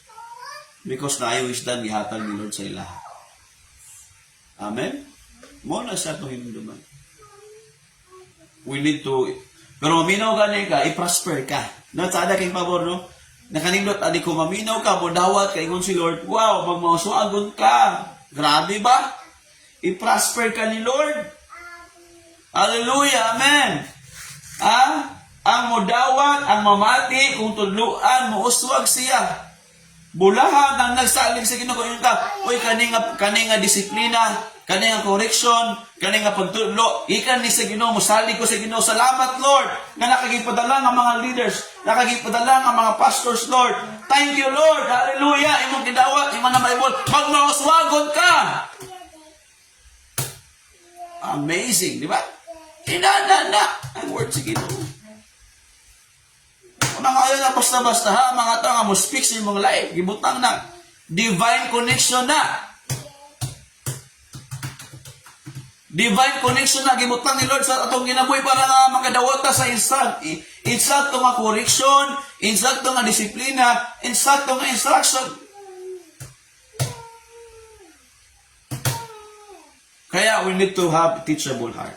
Because na ay wisdom gihatag ni Lord sa ila. Amen? Mo na sa itong hinduman. We need to, pero maminaw gani ka, i-prosper ka. Natsada kayong pabor, no? Nakanindot, adi ko maminaw ka, modawat ka, ingon si Lord, wow, magmasuagon ka. Grabe ba? I-prosper ka ni Lord. Hallelujah, amen. Ang modawat, ang mamati, kung tudluan, muuswag siya. Bulahan ang nagsalig sa Ginoo ingon ka, uy kani nga disiplina, kani nga correction, kani nga pagtudlo, ikan ni sa Ginoo, mosalig ko sa Ginoo. Salamat Lord nga nakagipadala nga mga leaders, nakagipadala nga mga pastors Lord. Thank you Lord. Hallelujah. Imong gidawat, imong na Bible, magmauswagon ka. Amazing, di ba? Inana ang word sa Ginoo. Mga ayaw na basta-basta ha, mga tao nga mo speak sa imong life, gibutang na divine connection na. Divine connection na gibutang ni Lord sa atong ginabuhi para nga makadawat ta sa insakto nga correction, insakto nga disiplina, insakto nga instruction. Kaya we need to have teachable heart.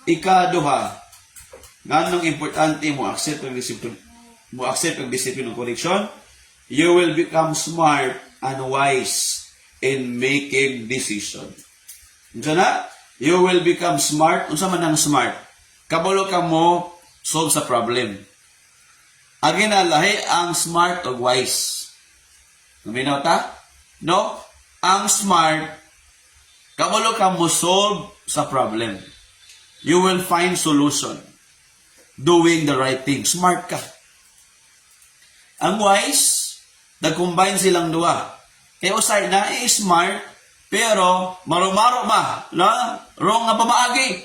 Ikaduha, nganong importante mo accept ang disiplina, ng correction, you will become smart and wise in making decision. Unsa na? You will become smart. Unsa man ang smart? Kabalo ka mo solve sa problem. Agi na lahi ang smart o wise. Naminaw ta? No? Ang smart, kabalo ka mo solve sa problem. You will find solution. Doing the right thing. Smart ka. Ang wise, nag-combine silang duha. Kaya usay na smart, pero marumaro ba? Na? Wrong nga pamaagi.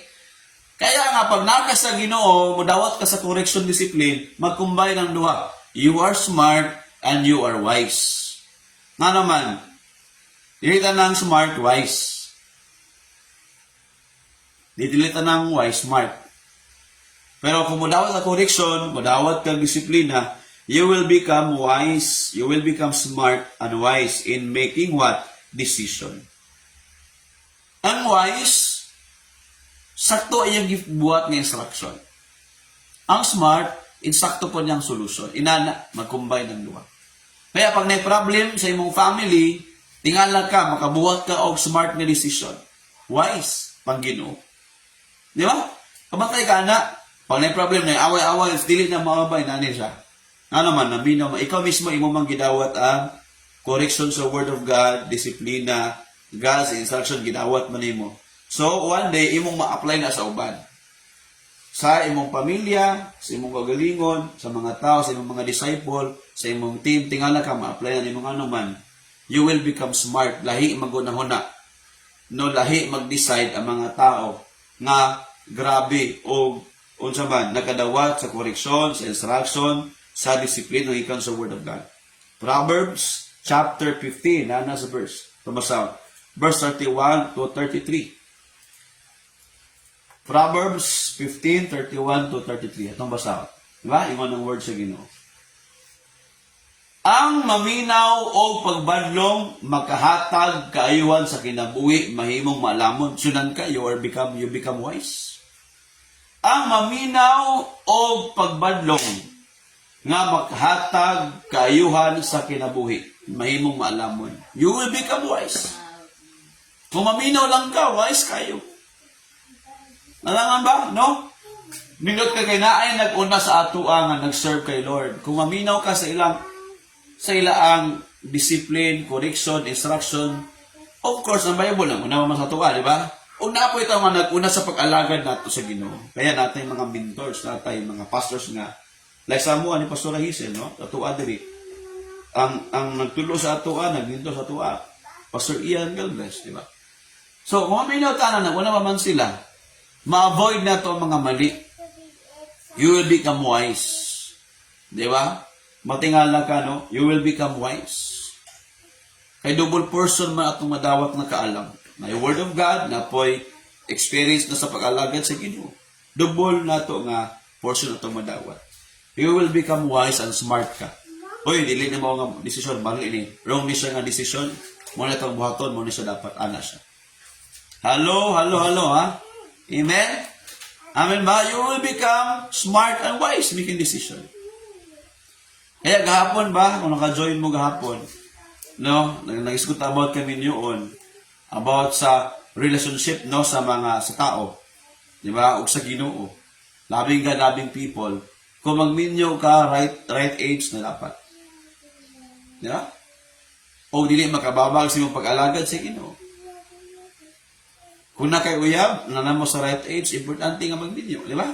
Kaya nga, pag naka sa Ginoo, mudawat ka sa correction discipline, mag-combine ang duha. You are smart and you are wise. Nga naman, dilitan ng smart, wise. Dilitan ng wise, smart. Pero kung mudawat sa correction, mudawat kang disiplina, you will become wise, you will become smart and wise in making what? Decision. Ang wise, sakto iyang buhat ng instruction. Ang smart, insakto po niyang solution. Inana, mag-combine ng duha. Kaya pag may problem sa imong family, tingala ka, makabuhat ka og smart na decision. Wise, pang Ginoo. Di ba? Kamatay ka na, pag may problem na away-away, dili na maabay na siya. Nga naman, naminaw mo, ikaw mismo, imo mang gidawat ang correction sa Word of God, disiplina, God's instruction, gidawat man imo. So, one day, imong ma-apply na sa uban. Sa imong pamilya, sa imong kagalingon, sa mga tao, sa imong mga disciple, sa imong team, tingala ka, ma-apply na imong ano man. You will become smart. Lahi magunahuna. No, lahi mag-decide ang mga tao nga grabe o unsa man nakadawat sa correction, sa instruction, sa disiplina ikan sa Word of God. Proverbs chapter 15, na sa verse. Tumasa. Verse 31 to 33. Proverbs 15, 31 to 33. Itong basa. Diba? Ingon ang word sa Ginoo. Ang maminaw o pagbadlong makahatag kaayuhan sa kinabuhi mahimong maalamon. Sunan ka, you become wise. Ang maminaw o pagbadlong nga makahatag kaayuhan sa kinabuhi mahimong maalamon. You will become wise. Kung maminaw lang ka, wise kayo. Nalangan ba? No? Nindot ka kay naay nag-una sa atuang nga nag-serve kay Lord. Kung maminaw ka sa ilaang discipline, correction, instruction, of course, ang Bible lang, una mo sa atuwa, di ba? Una po ito nga nag-una sa pag-alagad nato sa Ginoo. Kaya natin mga mentors, natin mga pastors nga, like sa mo, ni Pastor Hazel, no? Atuwa diri. Ang nagtulo sa atuwa, nagminto sa atuwa, Pastor Ian Galvez, di ba? So, kung maminaw ka na, una man sila, ma-avoid na to mga mali. You will become wise. Di ba? Matingala ka, no? You will become wise. Kay double person man atong madawat na kaalam. May Word of God na po'y experience na sa pag-alagad sa Ginoo. Double na to nga portion atong madawat. You will become wise and smart ka. Hoy, dili na mo nga desisyon, mali ni. Wrong ni siya nga desisyon. Mo na itong buhaton, mo na siya dapat ana siya. Hello, ha? Amen? Amen ba? You will become smart and wise making decision. Kaya gahapon ba, kung naka-join mo gahapon, no, nag-isgot about kami yun, about sa relationship, no, sa tao, di ba, o sa Ginoo, loving people, kung magminyo ka, right age na dapat. Di ba? O dili makababag sa imong pag-alagad sa Ginoo. Kung na kay uyab, nanamo sa right age, importante nga magminyo, di ba?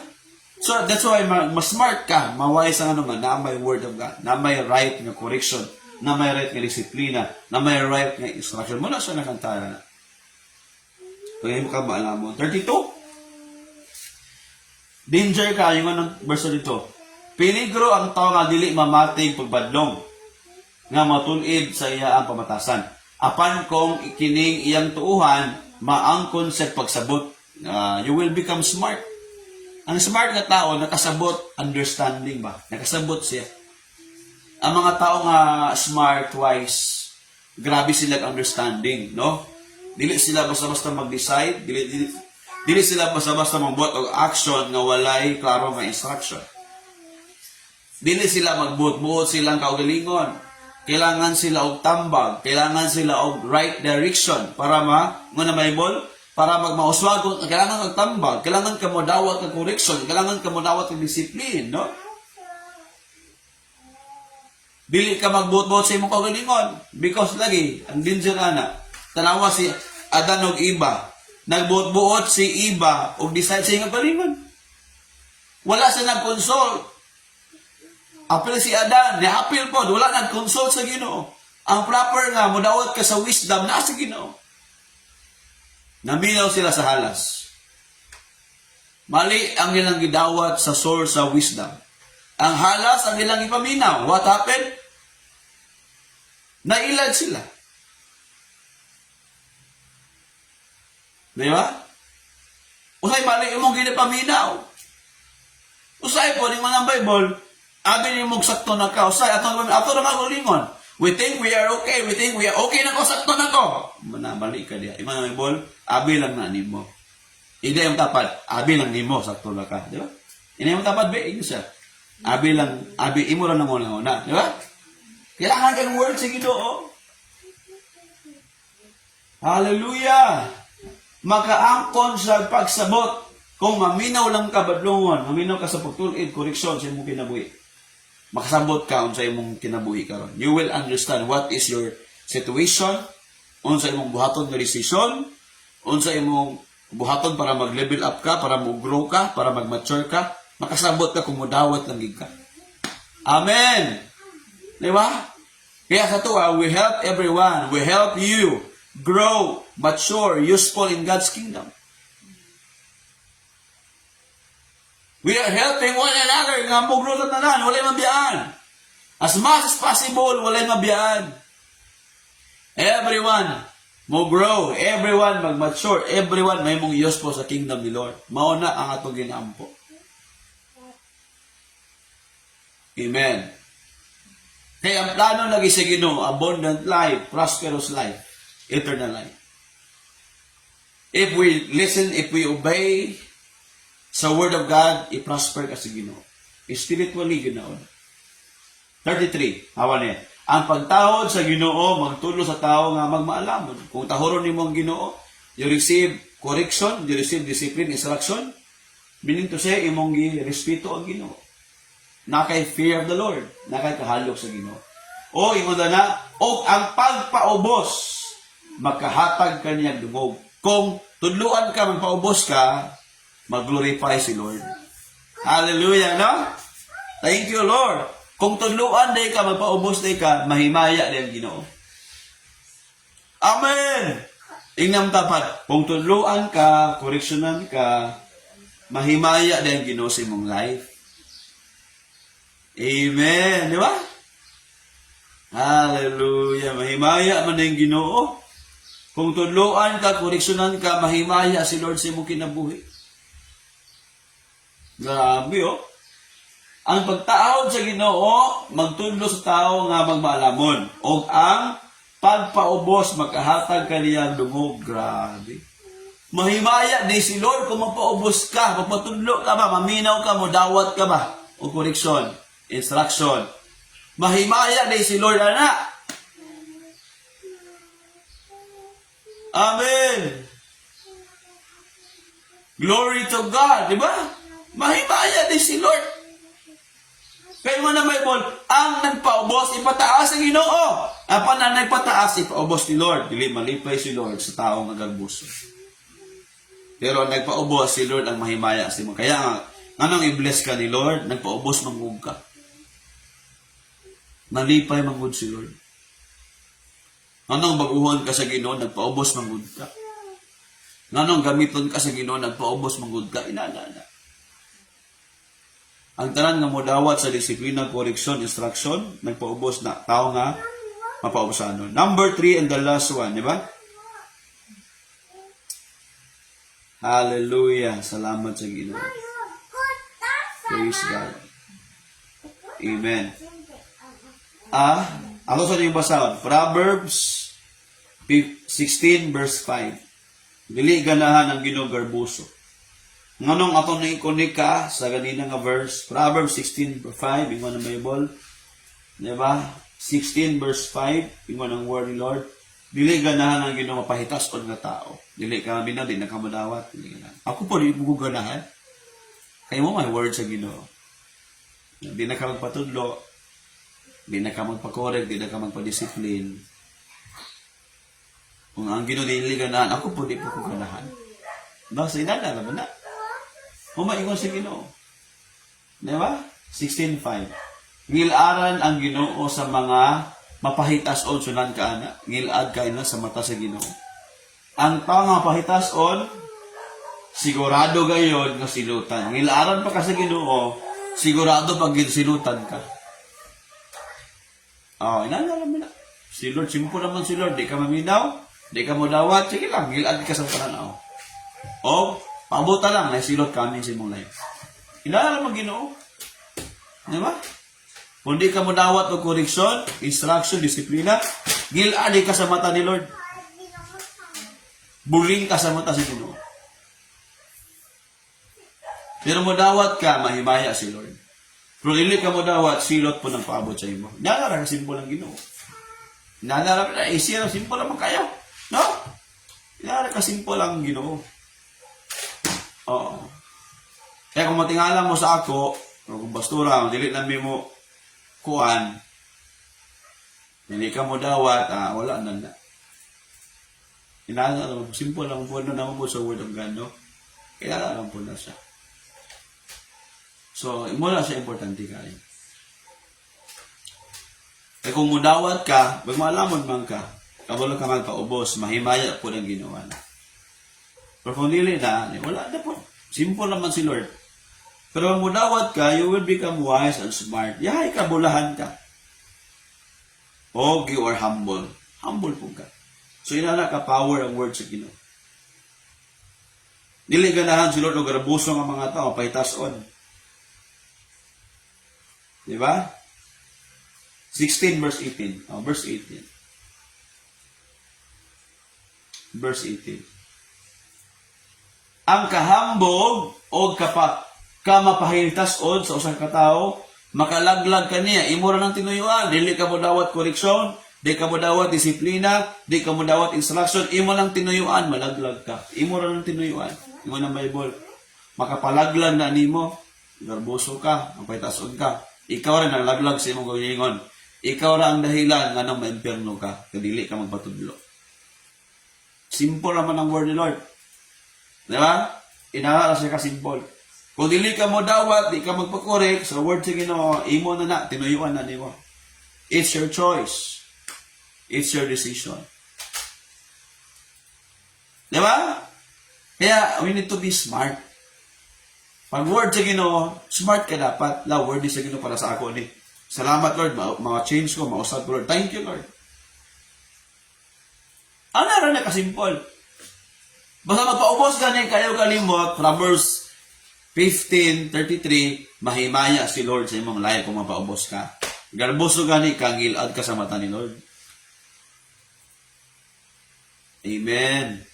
So, that's why mas smart ka, mawise ang ano nga, na may word of God, na may right nga correction, na may right nga disiplina, na may right nga instruction. Muna siya nakantara na. Kaya mo ka maalam mo. 32? Danger ka, yung anong verse dito. Peligro ang tao nga dili mamatay pagbadlong, nga matulid sa iya ang pamatasan. Apan kung ikining iyang tuuhan, maangkon sa pagsabot. You will become smart. Ang smart nga tao, nakasabot understanding ba? Nakasabot siya. Ang mga tao nga smart, wise, grabe sila understanding, no? Dili sila basta-basta mag-decide, dili sila basta-basta magbuhat og action nga walay klaro nga instruction. Dili sila magbuot-buot silang kaugalingon. Kailangan sila og tambag, kailangan sila og right direction para muna may ball, para magmauswagon, kailangan magtambag, kailangan ka mo dawat ng correction, kailangan ka mo dawat ng discipline, no? Dili ka magbuot-buot sa imong kaugalingon because lagi ang danger ana. Tanawa si Adan og Iba, nagbuot-buot si Iba og decide sa iyang kaugalingon. Wala sa nag-consult. Apil si Adan, ni-apil po, wala nag-consult sa Ginoo. Ang proper nga, mudawat ka sa wisdom, nasa Ginoo. Naminaw sila sa halas. Mali ang ilang gidawat sa source sa wisdom. Ang halas ang ilang ipaminaw. What happened? Nailad sila. Di ba? Usay mali imong ginapaminaw. Usay po, ni mga Bible, abi ni mong sakto na ka, usay, ato na kagulingon. We think we are okay, we think we are okay na ko, sakto na ko. Manabalik ka diya. Ima na may ball, abi lang na nimo. Ida yung tapat, abi lang nimo, sakto na ka. Di ba? Ina yung tapat, be, ino siya. Abi lang, abi, imo lang na muna. Di ba? Kailangan kang word sa Ginoo. Hallelujah! Makaangkon sa pagsabot. Kung maminaw lang ka badlongon, maminaw ka sa pagtulid, koreksyon sa imong kinabuhi. Makasabot ka sa imong kinabuhi karon. You will understand what is your situation, unsa imong buhaton nga desisyon, unsa imong buhaton para mag-level up ka, para mag-grow ka, para mag-mature ka. Makasabot ka kung mudawat lang gid ka. Amen! Di ba? Kaya sa tuwa, we help everyone. We help you grow, mature, useful in God's kingdom. We are helping one another nga mugro sa tanan, walay mabiyaan. As much as possible, walay mabiyaan. Everyone mo grow, everyone mag-mature, everyone may mong useful sa kingdom ni Lord. Mauna ang atong ginampo. Amen. Kaya ang plano lagi sa Ginoo, abundant life, prosperous life, eternal life. If we listen, if we obey sa word of God, i-prosper ka sa Ginoo. Spiritually, ginaon. 33, hawa niya. Ang pagtahod sa Ginoo, magtulo sa tao nga magmaalamon. Kung tahoron ni mo ang Ginoo, you receive correction, you receive discipline, instruction, meaning to say, imong respeto ang Ginoo. Nakay fear of the Lord, nakay kahalok sa Ginoo. O, imo na, o ang pagpaubos, magkahatag ka niya dungog. Kung tudluan ka, magpaubos ka, mag-glorify si Lord. Hallelujah, no? Thank you, Lord. Kung tudluan day ka, magpaubos day ka, mahimaya day ang Ginoo. Amen! Ingnam tapat. Kung tudluan ka, koreksyonan ka, mahimaya day ang Ginoo sa imong life. Amen! Di ba? Hallelujah! Mahimaya man day ang Ginoo. Kung tudluan ka, koreksyonan ka, mahimaya si Lord sa imong kinabuhi. Grabe, oh. Ang pagtaod sa Ginoo, magtudlo sa tao nga magmaalamon. O ang pagpaubos, makahatag ka niyang dungog. Grabe. Mahimaya di si Lord kung magpaubos ka, magpatudlo ka ba, maminaw ka, mudawat ka ba, o koreksyon, instruction. Mahimaya di si Lord, anak. Amen. Glory to God, di ba? Mahimaya din si Lord. Kaya mo na Bible, ang nagpaubos, ipataas ang Ginoo. Apan ang nagpataas, ipaubos ni Lord. Dili malipay si Lord sa taong nagalbuso. Pero ang nagpaubos, si Lord ang mahimaya sa mo. Kaya nga, anong i-bless ka ni Lord, nagpaubos mangug ka. Nalipay mangud si Lord. Anong baguhon ka sa Ginoo, nagpaubos mangud ka. Anong gamiton ka sa Ginoo, nagpaubos mangud ka. Inana. Ang tanan nga modawat sa disiplina, koreksyon, instruction, nagpaubos na tao nga mapaubusan. Number 3 and the last one, di ba? Hallelujah. Salamat sa Ginoo. Praise God. Amen. Ano sa yung basahon? Proverbs 16 verse 5. Dili ganahan ang Ginoo garbuso. Nganong atong naikunik ka sa ganina nga verse, Proverbs 16 verse 5, ingon ang Bible. Diba? 16 verse 5, ingon ang word ni Lord. Dili ganahan ang Ginoo mapahitas-on nga tao. Dili ka binaw, di na ka madawat. Dili ganahan. Ako po, di mo ganahan. Kaya mo may word sa Ginoo. Di na ka magpatudlo. Di na ka magpakorek. Di na ka magpadisiplin. Kung ang Ginoo dili ganahan, ako po, di po ko ganahan. Basta inana naman na. Humaingon sa Ginoo. Diba? 16.5. Ngilaran ang Ginoo sa mga mapahitas-on sunan ka ana. Ngilad ka ina sa mata sa Ginoo. Ang tao nga mapahitas-on, sigurado gayon nga silutan. Ngilaran pa ka sa Ginoo, sigurado pag silutan ka. Inana naman na. Si Lord, simple naman si Lord. Di ka maminaw, di ka modawat, sige lang, ngilad ka sa pananaw. Pabuta lang, naisilot kami sa imong life. Inala mo Ginoo. Di ba? Kung di ka mo dawat o koreksyon, instruction, disiplina, giladi ka sa mata ni Lord. Buling ka sa mata si Ginoo. Pero mo dawat ka, mahimaya si Lord. Pero dili ka mo dawat, silot po ng paabot sa imo. Nalala ka simple ang Ginoo. Nalala ka, easy lang, simple lang kayo. No? Nalala ka simple lang Ginoo. Oo. Kaya kung matingala mo sa ako, o kung bastura, dili na mo kuan, hindi ka mo dawat, wala na. Inala lang, simple lang po na naman po sa word of God, no? Kilala lang po na siya. So, mula siya importante kayo. Kaya kung mudawat ka, magmalamon man ka, kabalo ka magpaubos, mahimaya po ng ginawa na. Pero kung dili na, wala na po. Simple naman si Lord. Pero kung mudawat ka, you will become wise and smart. Yahay ka, bulahan ka. O you are humble. Humble po ka. So inala ka power ang word sa Ginoo. Dili ganahan si Lord o garabuso ng mga tao, pahitas-on. Diba? 16 verse 18. Verse 18. Verse 18. Ang kahambog o kamapahitas-on sa usang katao, makalaglag ka niya, imo ra ng tinuyuan, dili ka mo dawat koreksyon, di ka mo dawat disiplina, di ka mo dawat instruction, imo lang tinuyuan, malaglag ka. Imo ra ng tinuyuan. Imo ng Bible. Makapalaglag na nimo, garboso ka, mapahitas-on ka. Ikaw ra nalaglag sa imong gulingon. Ikaw ra ang dahilan nga nang maimpyerno ka, kadili ka magpatudlo. Simple naman ang word ni Lord. Diba? Inara siya ka-simple. Kung dili ka mo dawat, di ka magpakorek, sa word sa Ginoo, imo na, tinuyuan na nimo. It's your choice. It's your decision. Diba? Kaya, we need to be smart. Pag word sa Ginoo, smart ka dapat. Word sa Ginoo para sa ako ni. Salamat Lord, ma-change ko, mausap ko Lord. Thank you Lord. Ano na ka-simple? Basta magpaubos ganin kayo kalimot, Proverbs 15:33, mahimaya si Lord sa imong life kung mapaubos ka. Garboso gani ka, ngilad ka sa mata ni Lord. Amen.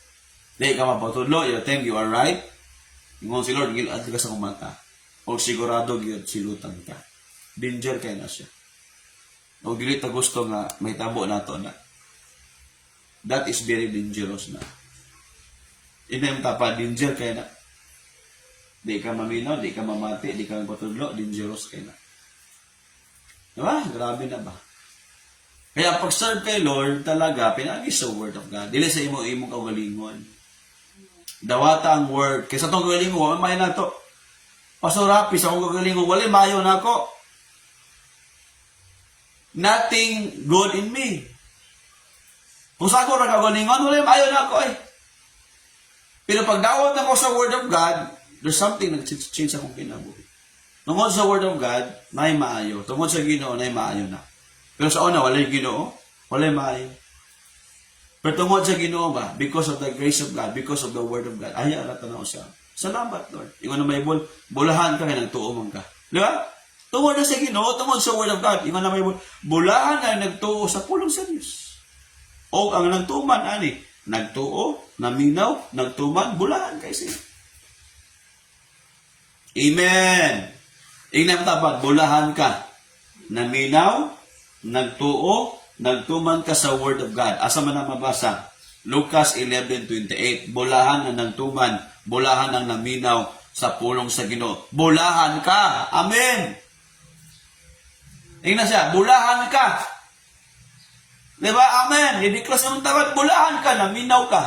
Di ka mapatudlo, you think you are right. Ingon si Lord, ngilad ka sa kumata. O sigurado gyud silutan ka. Danger kay na siya. O dili ta gusto nga may tabo nato na. That is very dangerous na. Ina tapa danger kay na. Di ka maminaw, di ka mamati, di ka mapatudlo, dangerous kay na. Diba? Grabe na ba? Kaya pag-serve kay Lord, talaga, pinagi sa Word of God. Dili sa imong kagalingon. Dawata ang Word. Kaysa itong kagalingon, wala may na ito. Pasurapi sa akong kagalingon, wala mayo na ako. Nothing good in me. Kung sa ako kagalingon, wala mayo na ako eh. Pero pag dawat ako sa Word of God, there's something nag-change akong kinabuhi. Tungod sa Word of God, may maayo. Tungod sa Ginoo, may maayo na. Pero sa una, wala yung Ginoo, wala yung maayo. Pero tungod sa Ginoo ba, because of the grace of God, because of the Word of God, ay arata na siya. Salamat, Lord. Yung ano may bulahan ka, nagtuo man ka. Di ba? Tungod na sa Ginoo, tungod sa Word of God, yung ano may bulahan na nagtuo sa pulong sa Diyos. O ang nagtuman, ani, nagtuo, naminaw, nagtuman, bulahan kayo siya. Amen. Ingnan tapat, bulahan ka, naminaw, nagtuo, nagtuman ka sa Word of God. Asa man na mabasa? Lucas 11:28. Bulahan ang nagtuman, bulahan ang naminaw sa pulong sa Ginoo. Bulahan ka. Amen. Ingnan siya, bulahan ka. Diba? Amen. I-declare sa tapat, bulahan ka, naminaw ka.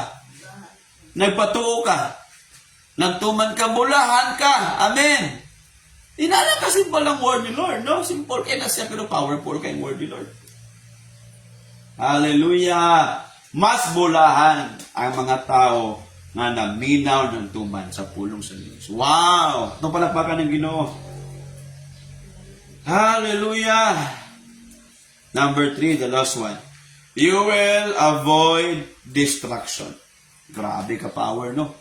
Nagpatuo ka. Nagtuman ka, bulahan ka. Amen. Inala ka simple ang word ni Lord, no? Simple kaya na siya, pero powerful kay word ni Lord. Hallelujah! Mas bulahan ang mga tao na naminaw ng tuman sa pulong sa Diyos. Wow! Itong palakpakan ng Ginoo. Hallelujah! Number 3, the last one. You will avoid distraction. Grabe ka power, no?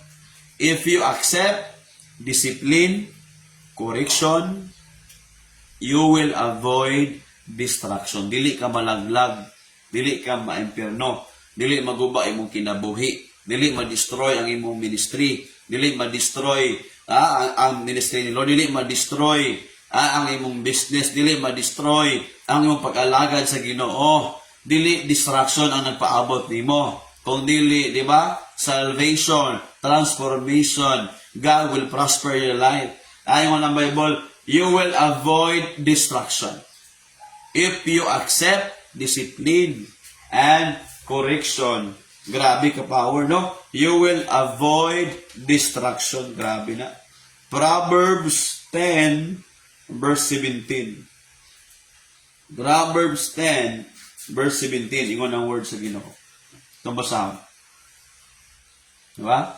If you accept discipline, correction, you will avoid distraction. Dili ka malaglag, dili ka maimpyerno, dili maguba imong kinabuhi, dili ma-destroy ang imong ministry, dili ma-destroy ang ministry ni Lord, dili ma-destroy ang imong business, dili ma-destroy ang imong pag-alagad sa Ginoo, dili distraction ang nagpaabot nimo. Kung dili, di ba? Salvation, transformation, God will prosper your life. Ayon ng Bible, you will avoid distraction. If you accept discipline and correction. Grabe ka power, no? You will avoid distraction. Grabe na. Proverbs 10, verse 17. Proverbs 10, verse 17. Ingon ang word sa Ginoo. Itong basahan. Diba?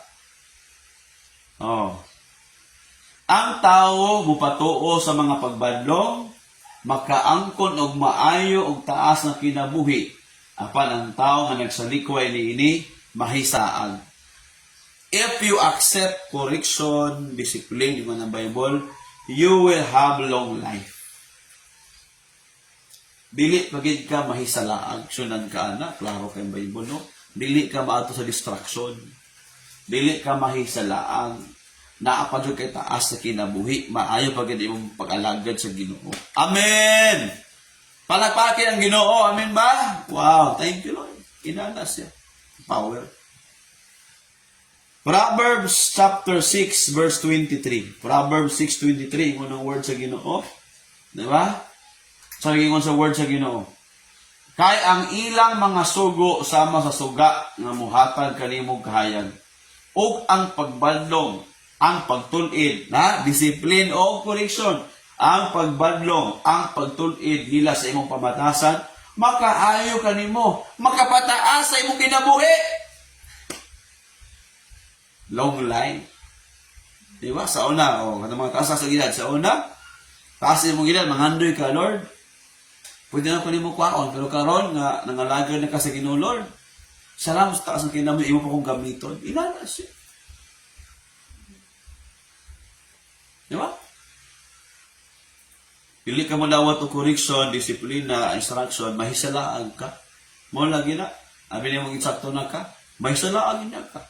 Oh. Ang tao mupatuo sa mga pagbadlong, makaangkon og maayo og taas na kinabuhi. Apan ang tao nga nagsalikway niini mahisaag. If you accept correction, discipline, yung ng Bible, you will have long life. Dili pagid ka mahisalaag, sunan ka ana, klaro kay Bible, no? Dili ka maato sa distraction. Dili ka mahisalaag. Naapadyo kay taas sa kinabuhi, maayo pagid imong pag-alagad sa Ginoo. Amen. Palakpakin ang Ginoo, amen ba? Wow, thank you Lord. Kinala siya. Power. Proverbs chapter 6 verse 23. Proverbs 6:23, unang word sa Ginoo. Di ba? So ingon sa word sa Ginoo. Kay ang ilang mga sugo sama sa suga nga muhatag kanimong kahayag. Ug ang pagbadlong, ang pagtulid, na discipline o correction, ang pagbadlong, ang pagtulid nila sa imong pamatasan, makaayo kanimo, makapataas sa imong kinabuhi. Long life. Di ba? Sa una, kanang mga taas sa gilad, sa una, taas sa imong gilad, mangandoy ka, Lord. Pwede na kanimo kwaon, pero karon nga nangalagad na ka sa Ginoo, Lord. Salamat sa taas ng kinabuhi, imo pa kong gamiton. Inana siya. Di ba? Pili ka malawat o correction, disiplina, instruction, mahisalaan ka. Mo lagi na. Abi niya mong insakto na ka, mahisalaan niya ka.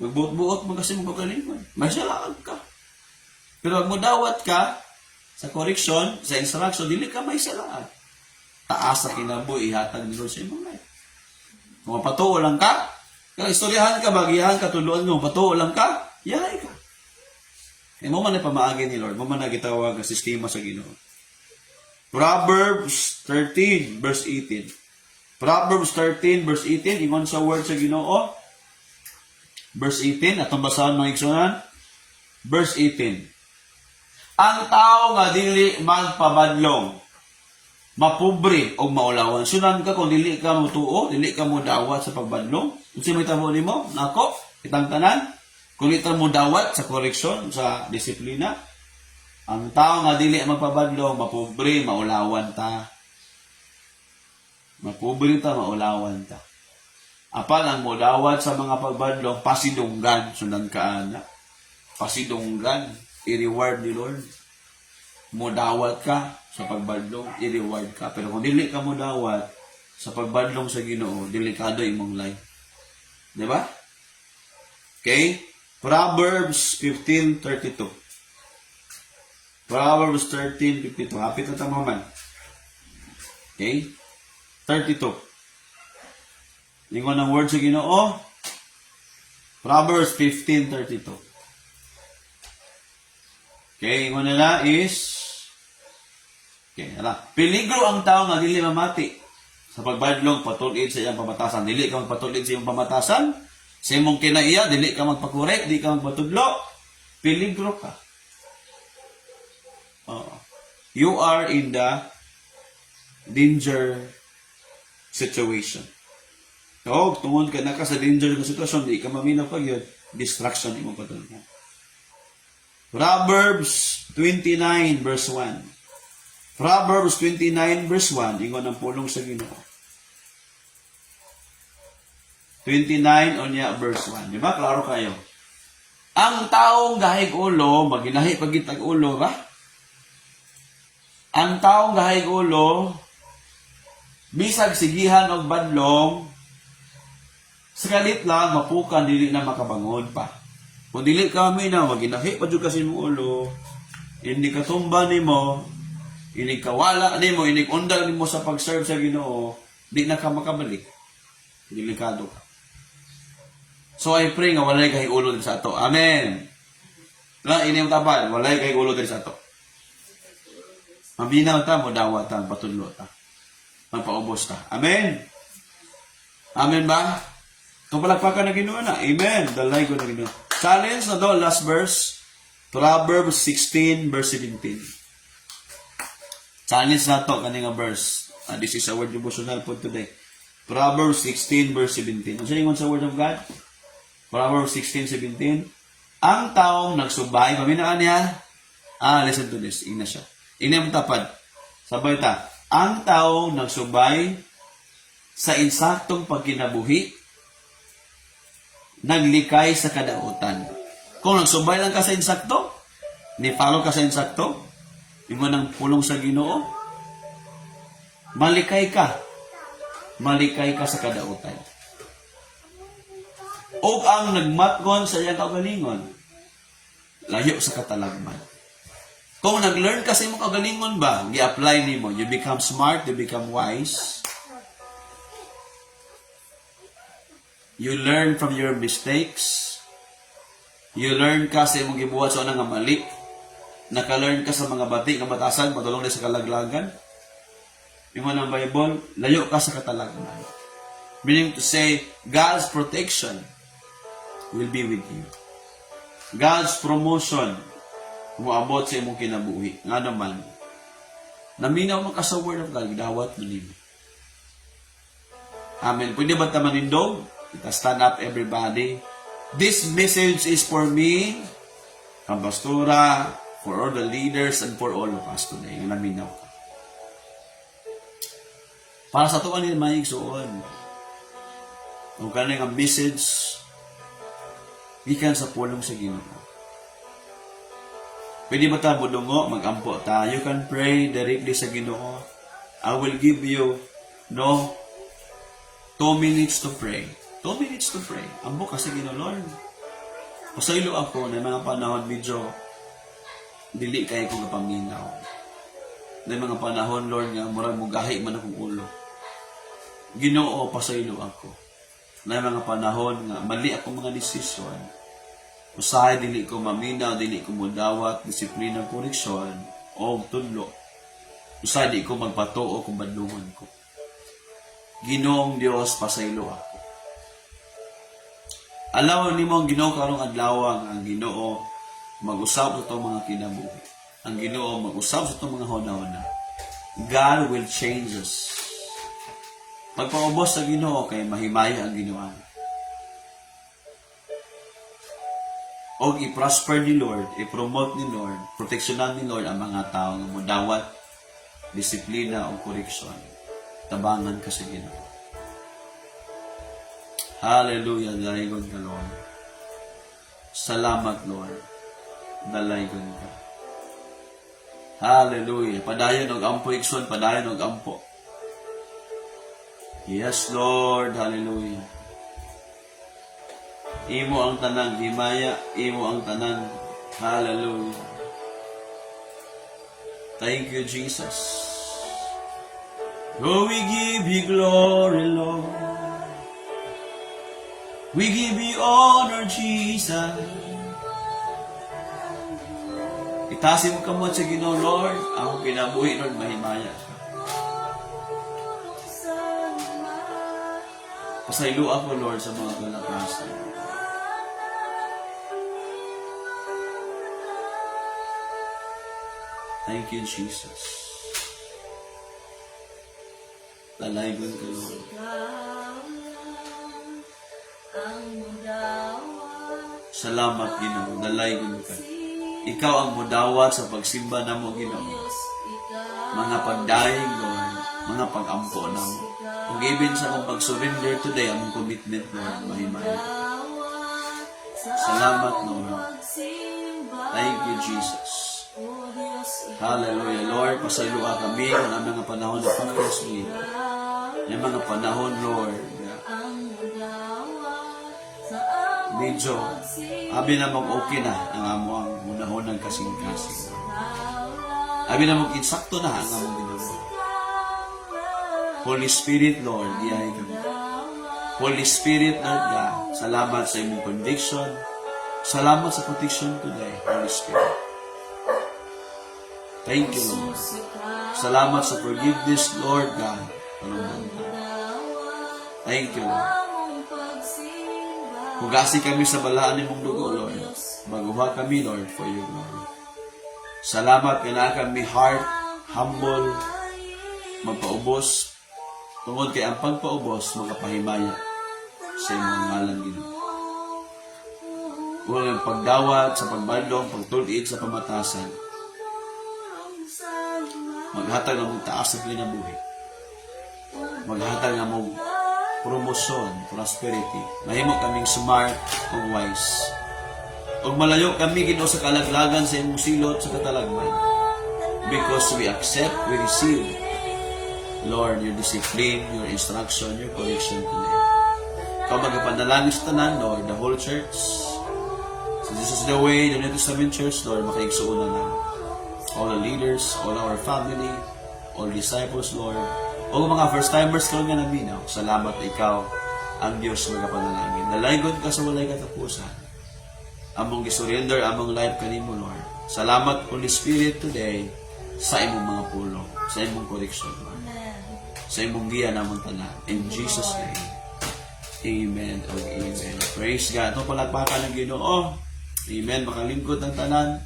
Magbuot-buot mo kasi mong pagkalingon. Mahisalaan ka. Pero pag mudawat ka sa correction, sa instruction, dili ka mahisalaan. Taas sa kinabuhi, ihatag ni Lord sa imong life. Kung mapatuo lang ka, kung istoryahan ka, bagihan ka, tuluan mo, mapatuo lang ka, yahay ka. Mo man na pamaagi ni Lord, mo man na gitawag ang sistema sa Ginoo. Proverbs 13, verse 18. Proverbs 13, verse 18, ingon sa word sa Ginoo. Verse 18, atong basahan mga igsunan. Verse 18. Ang tao nga dili magpabadlong, mapobre o maulawan. Sunan ka kung dili ka mo tuo, dili ka mo dawat sa pagbadlong. Unsa may tabo nimo? Nako, itang tanan. Kung ito mo dawat sa koreksyon, sa disiplina, ang tao nga dili magpabadlong, mapobre, maulawan ta. Mapobre ta, maulawan ta. Apan ang modawat sa mga pagbadlong, pasidunggan, sundan ka ana. Pasidunggan, i-reward ni Lord. Modawat ka sa pagbadlong, i-reward ka. Pero kung dili ka modawat sa pagbadlong sa Ginoo, delikado imong life. Di ba? Okay? Proverbs 15:32. Proverbs 13:52. Hapit na tamaman. Okay? 32. Lingon ng word sa Ginoo. Proverbs 15:32. Okay, ingon nila is peligro ang tao nga dili mamati sa pagbadlong patulid sa iyang pamatasan. Dili ka magpatulid sa iyang pamatasan. Sa imong kinaiya, dili ka magpakorek, dili ka magpatudlo. Peligro ka. You are in the danger situation. So, tungod ka na ka sa danger na sitwasyon, di ka maminaw pag yun, distraction imong patulungan. Proverbs 29 verse 1. Proverbs 29 verse 1, ingon ang pulong sa Ginoo. 29 onya verse 1. Di ba? Klaro kayo. Ang taong gahig ulo, maginahi pagitag ulo, ba? Ang taong gahig ulo, bisag sigihan og badlong, sakalit lang, mapukan, dili na makabangon pa. Kung dili ka na, maginahi pa dyan kasi mong ulo, hindi ka tumba ni mo, hindi ka wala ni mo, hindi undang ni mo sa pag-serve sa Ginoo, di na ka makabalik. Delikado ka. So I pray nga walay kay ulo din sa ato. Amen. Na inyong tabal, walay kay ulo din sa ato. Mabinaw ta, modawat ta, patudlo ta. Magpaubos ta. Amen. Amen ba? Kung palagpakan na Ginoo na. Amen. Dalay ko na Ginoo. Challenge na do, last verse. Proverbs 16 verse 17. Challenge na to, kaninga verse. This is our devotional for today. Proverbs 16 verse 17. Ano siya yung sa word of God? Proverbs 16:17. Ang taong nagsubay, paminaan niya. Listen to this. Ina siya. Ina yung tapad. Sabay ta. Ang taong nagsubay sa insaktong pagkinabuhi, naglikay sa kadautan. Kung nagsubay lang ka sa insakto, ni-follow ka sa insakto, yung ng pulong sa Ginoo, malikay ka. Malikay ka sa kadautan. O ang nagmatgon sa iyang kagalingon, layo sa katalagman. Kung nag-learn ka sa iyong kagalingon ba, i-apply nimo, you become smart, you become wise. You learn from your mistakes. You learn ka sa iyong gibuhat sa unang mali. Naka-learn ka sa mga bati, nga batasan, matulong na sa kalaglagan. Yung ng Bible, layo ka sa katalagman. Meaning to say, God's protection will be with you. God's promotion muabot sa imong kinabuhi. Nga naman, naminaw man ka sa word of God, dawat mo nimo. Amen. Pwede ba ta manindog? Kita stand up everybody. This message is for me, ang pastora, for all the leaders, and for all of us today. Nga naminaw ka. Para sa tuwan nila maigsuon. Kung kanang ang message, gikan sa pulong sa Ginoo. Pwede ba ta budungo, magampo ta? You can pray directly sa Ginoo. I will give you 2 minutes to pray. 2 minutes to pray. Ambo kasi Ginoo, Lord. Pasaylo ako na mga panahon medyo dili kay ko kapaminaw. Na mga panahon, Lord, nga murag mo gahi man akong ulo. Ginoo, pasaylo ako. Na mga panahon nga mali ako mga desisyon. Usahay dili ko maminaw, dili ko mudawat, disiplina, koreksyon, o tudlo. Usa di ko magpatuo kung badlungon ko. Ginoong Dios pasaylo ako. Alaw nimo ang Ginoo karong adlaw ang Ginoo mag-usab sa itong mga kinabuhi. Ang Ginoo mag-usab sa itong mga huna-huna. God will change us. Pagpaubos sa Ginoo kay mahimaya ang Ginoo. O i-prosper ni Lord, i-promote ni Lord, proteksyonan ni Lord ang mga tao nga modawat, disiplina o koreksyon. Tabangan ka sa Ginoo. Hallelujah, dalaygon ka, Lord. Salamat, Lord. Dalaygon ka. Hallelujah. Padayon og ampo ikson, padayon og ampo. Yes, Lord. Hallelujah. Imo ang tanang himaya, imo ang tanang hallelujah. Thank you, Jesus. Oh, we give you glory, Lord. We give you honor, Jesus. Itasin mo kamot sa Ginoo, Lord. Ang kinabuhi, Lord, mahimaya. Pasaylo ako, Lord, sa mga kalakasan. Thank you, Jesus. Talaygon ka, Lord. Salamat, Ginoo. Dalaygon ka. Ikaw ang mudawat sa pagsimba na mo, Ginoo. Mga pagdaing, Lord. Mga pag-ampo na mo. Kung even sa akong pag-surrender today, ang commitment, Lord, mahimaya. Salamat, Lord. Thank you, Jesus. Hallelujah, Lord. Pasayloa kami ng mga panahon na pag-resmi. Yung mga panahon, Lord, medyo, abi namang okay na ang amo ang unahon ng kasing-kasing. Abi namang insakto na ang among ginagawa. Holy Spirit, Lord, diay kami. Holy Spirit, Lord God, salamat sa imong conviction. Salamat sa protection today, Holy Spirit. Thank you, Lord. Salamat sa forgiveness, Lord God. Thank you, Lord. Hugasi kami sa balaan ni mong dugo, Lord. Maguha kami, Lord, for you, Lord. Salamat na kami heart, humble, magpaubos. Tungod kay ang pagpaubos, magpahimaya sa imong ngalan, Ginoo. Huwag pagdawat sa pagbadlong, pagtulit sa pamatasan. Maghatag ng mong taas sa kinabuhi. Maghatag ng mong promosyon, prosperity. Mahimo kaming smart o wise. O malayo kami, Ginoo, sa kalaglagan sa imong silot sa katalagman. Because we accept, we receive, Lord, your discipline, your instruction, your correction today. Ikaw magapanalangin sa tanan, Lord, the whole church. So this is the way, the New Testament Church, Lord, makaigsuunan namin. All the leaders, all our family, all disciples, Lord. O mga first-timers ko nga naminaw, salamat na ikaw, ang Diyos magapanalangin. Nalaygon ka sa walay katapusan. Among gisurrender, among life kanimo, Lord. Salamat, Holy Spirit, today, sa imong mga pulong, sa imong correction, Lord. Sa imong giya namang tanan. In Jesus' name. Amen o amen. Praise God. Ito palagpakan ng Ginoo. Amen. Makalingkod ng tanan.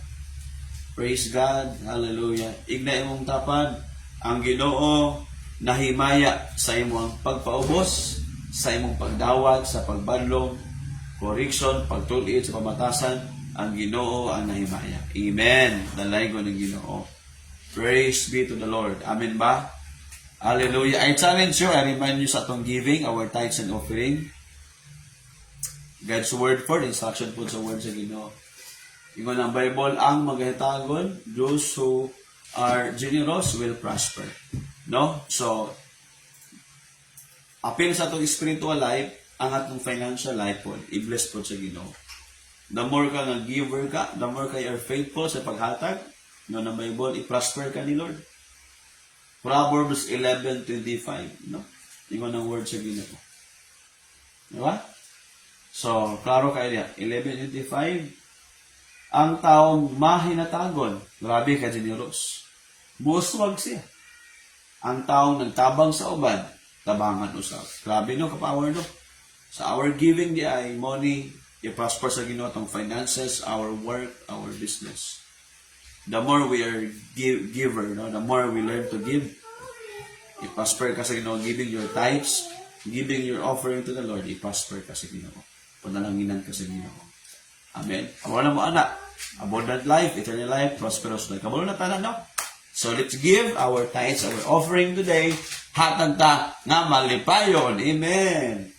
Praise God. Hallelujah. Igna imong tapan. Ang Ginoo nahimaya sa imong pagpaubos, sa imong pagdawat, sa pagbadlong, correction, pagtulit sa pamatasan. Ang Ginoo ang nahimaya. Amen. Dalaygon ng Ginoo. Praise be to the Lord. Amen ba? Hallelujah. I challenge you, I remind you sa atong giving, our tithes and offering. God's word for instruction po sa word sa Ginoo. Ingon ang Bible, ang magahitagon, those who are generous will prosper. No? So, appeal sa atong spiritual life, ang atong financial life po, i-bless po sa Ginoo. The more ka nga giver ka, the more ka you're faithful sa paghatag, no, ng Bible, i-prosper ka ni Lord. Proverbs 11:25, no? Ingon ang word sa Ginoo. Diba? So, klaro kayo niya. 11:25, ang taong mahinatagon, grabe ka generous. Buswag siya. Ang taong nagtabang sa uban, tabangan usab. Grabe no, kapower no. Sa our giving di ay money, i-prosper sa Ginoo tong finances, our work, our business. The more we are giver, no, the more we learn to give. I-prosper ka sa Ginoo, giving your tithes, giving your offering to the Lord, i-prosper ka sa Ginoo. Panalanginan ka sa Ginoo. Amen. Amo na mo anak. Abundant life, eternal life, prosperous life. Kabalo na tanan, no? So let's give our tithes, our offering today. Hatag ta nga malipayon. Amen.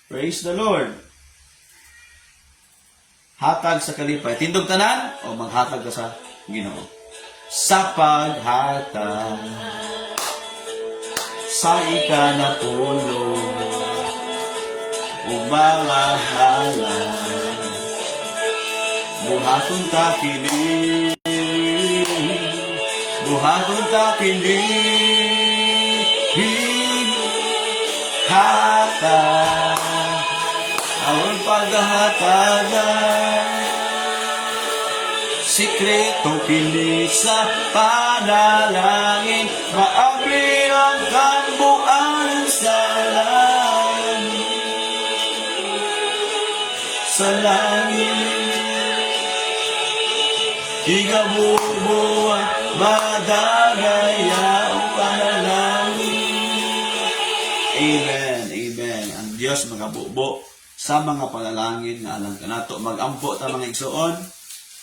Praise the Lord. Hatag sa kalipay. Tindog tanan o maghatag ka sa Ginoo. Sa paghatag sa ikanatulong o mga halal, buhaton ta kini, buhaton ta kini, hatag, awang paghahatagan, sikreto kini sa panalangin, maabli ang kambuan sa langit, sa langit. Igabubuan, madagaya ang panalangin. Amen, amen. Ang Diyos magabubo sa mga panalangin nga alang kanato. Magampo ta mga igsoon.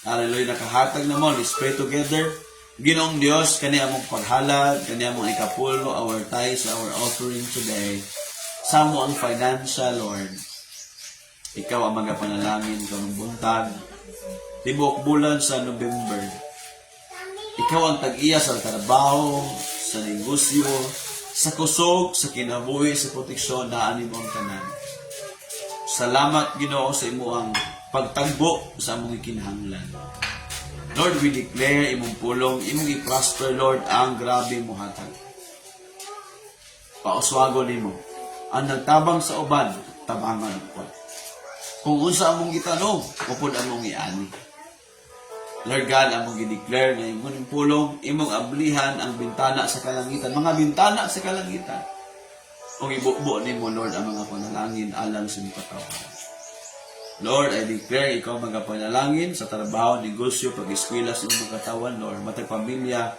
Hallelujah, nakahatag na mo. Let's pray together. Ginoong Diyos, kani among paghalad, kani among ikapulo, our tithes, our offering today. Sa mo ang financial, Lord. Ikaw ang mga panalangin, ikaw ang buntag. Tibok bulan sa November. Ikaw ang tag-iya sa trabaho, sa negosyo, sa kusog, sa kinabuhi, sa proteksyon na animo ang tanan. Salamat Ginoo sa imo ang pagtagbo sa among kinahanglan. Lord, we declare imong pulong, imong i-prosper Lord ang grabe mo hatag. Pauswago nimo. Ang nagtabang sa uban, tabangan po. Kung unsa among gitanong, upod among iani. Lord God, among gi-declare nga imong pulong, imong ablihan ang bintana sa kalangitan, mga bintana sa kalangitan. Kung ibubo nimo Lord ang mga panalangin alang sa imong katawan. Lord, I declare ikaw mga panalangin sa trabaho, negosyo, pag-eskwela sa imong katawan, Lord, matag pamilya,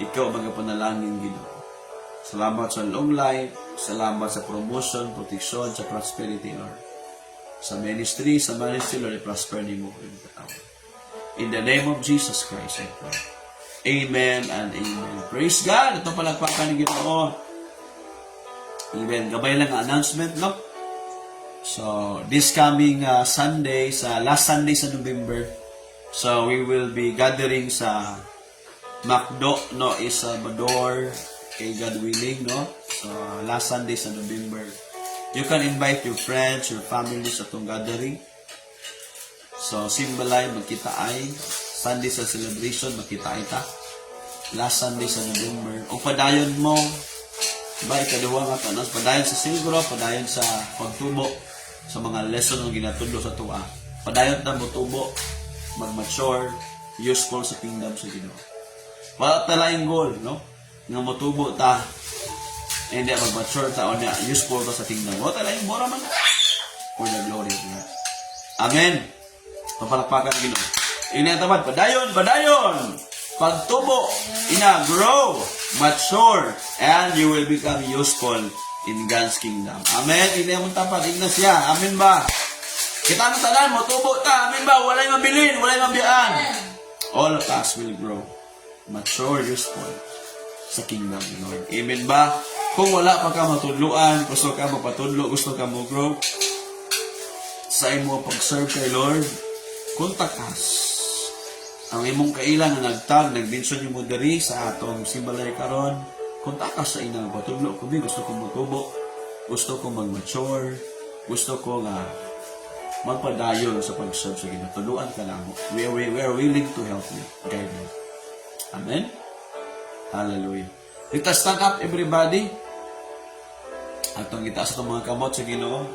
ikaw mga panalangin Ginoo. Salamat sa long life, salamat sa promotion, proteksyon, sa prosperity, Lord. Sa ministry, Lord, i-prosper nimo ang katawan. In the name of Jesus Christ, I pray. Amen and amen. Praise God. Ito palagpakan ni Ginoo. Amen. Gabay lang ang announcement, no? So, this coming Sunday, sa last Sunday sa November, so we will be gathering sa Macdo, no? Salvador, kay God willing, no? So, last Sunday sa November. You can invite your friends, your families sa itong gathering. So, Simbalay, magkita ay. Sunday sa celebration, magkita ay ta. Last Sunday sa November. O padayon mo, ba, ikaduha nga tanas, padayon sa silgro, padayon sa pagtubo, sa mga lesson ng ginatudlo sa tuwa. Padayon na mo tubo, mag-mature, useful sa kingdom sa Ginoo. Wala talaing goal, no? Nga motubo ta, hindi mag-mature ta, o niya, useful ta sa kingdom. Wala talaing mura man. For the glory of God. Amen. Papalakpakan ng Ginoo. Inatamad, padayon, padayon! Pagtubo, grow, mature, and you will become useful in God's kingdom. Amen. Hindi mo tapat, ignas siya. Amen ba? Kita mo tanan mo, tubo ta. Amen ba? Walay mabilin, walay mabiyaan. All of us will grow, mature, useful sa kingdom of the Lord. Amen ba? Kung wala pa ka matudluan, gusto ka mapatudlo, gusto ka mo grow, sa imo pag-serve kay Lord, kontak us. Ang imong kailan na nag-mention yung mo diri sa atong simbalay karon, kontak us sa inang patudlo. Kung gusto ko mutubo, gusto ko mag-mature, gusto ko nga magpadayon sa pag-serve sa Ginoo. Tuluan ka lang. We are willing to help you, guide you. Amen? Hallelujah. Let us stand up, everybody. Atong itaas itong mga kamot sa Ginoo.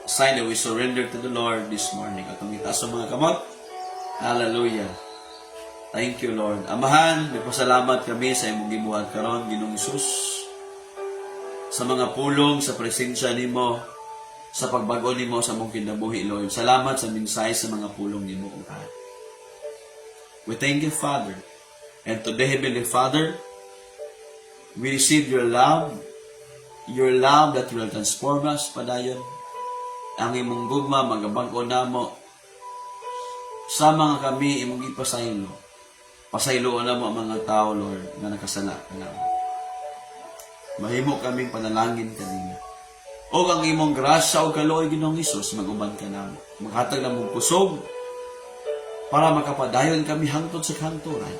Sign that we surrender to the Lord this morning. Atong itaas ang mga kamot. Hallelujah. Thank you, Lord. Amahan, nagpasalamat kami sa imong gibuhat karon, Ginoong Hesus, sa mga pulong, sa presensya nimo, sa pagbago nimo sa mong kinabuhi, Lord. Salamat sa mensahe sa mga pulong nimo, O God. We thank you, Father. And today, Heavenly Father, we receive your love that will transform us, padayon. Ang imong gugma, magabag-o namo, sa mga kami, imong ipasaylo. Pasayloon na mo ang mga tao, Lord, na nakasala ka naman. Mahimo kaming panalangin kanina. O ang imong grasya o kaloy, Ginoong Hesus, maguban ka namin. Maghatag na mong kusog para makapadayon kami hangtod sa kanturan.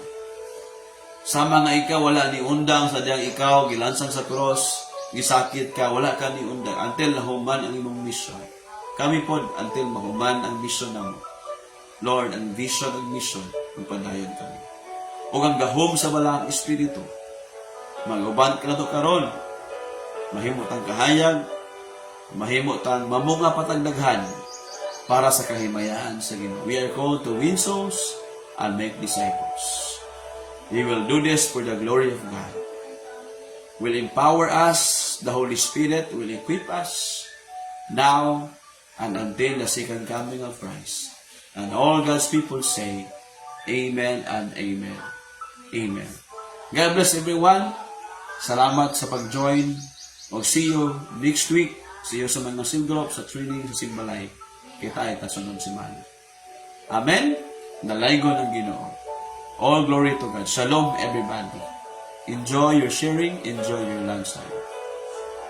Sa mga ikaw, wala ni undang sa diyang ikaw, gilansang sa cross, gisakit ka, wala ka ni undang, until nahuman ang imong mission. Kami po, until mahuman ang mission na mo. Lord, ang vision ang mission, magpadayon kami. O ang gahom sa balang espiritu, maguban ka na to karon, mahimo tang kahayag, mahimo tang mamunga patagdaghan, para sa kahimayaan sa Ginoo. We are called to win souls and make disciples. We will do this for the glory of God. Will empower us, the Holy Spirit will equip us now and until the second coming of Christ. And all God's people say, Amen and Amen. Amen. God bless everyone. Salamat sa pag-join. O see you next week. See you sa mga sim group, sa training, sa simbalay. Kita ay tasunod si Mana. Amen? Nalaygo ng Ginoo. All glory to God. Shalom everybody. Enjoy your sharing. Enjoy your lunchtime.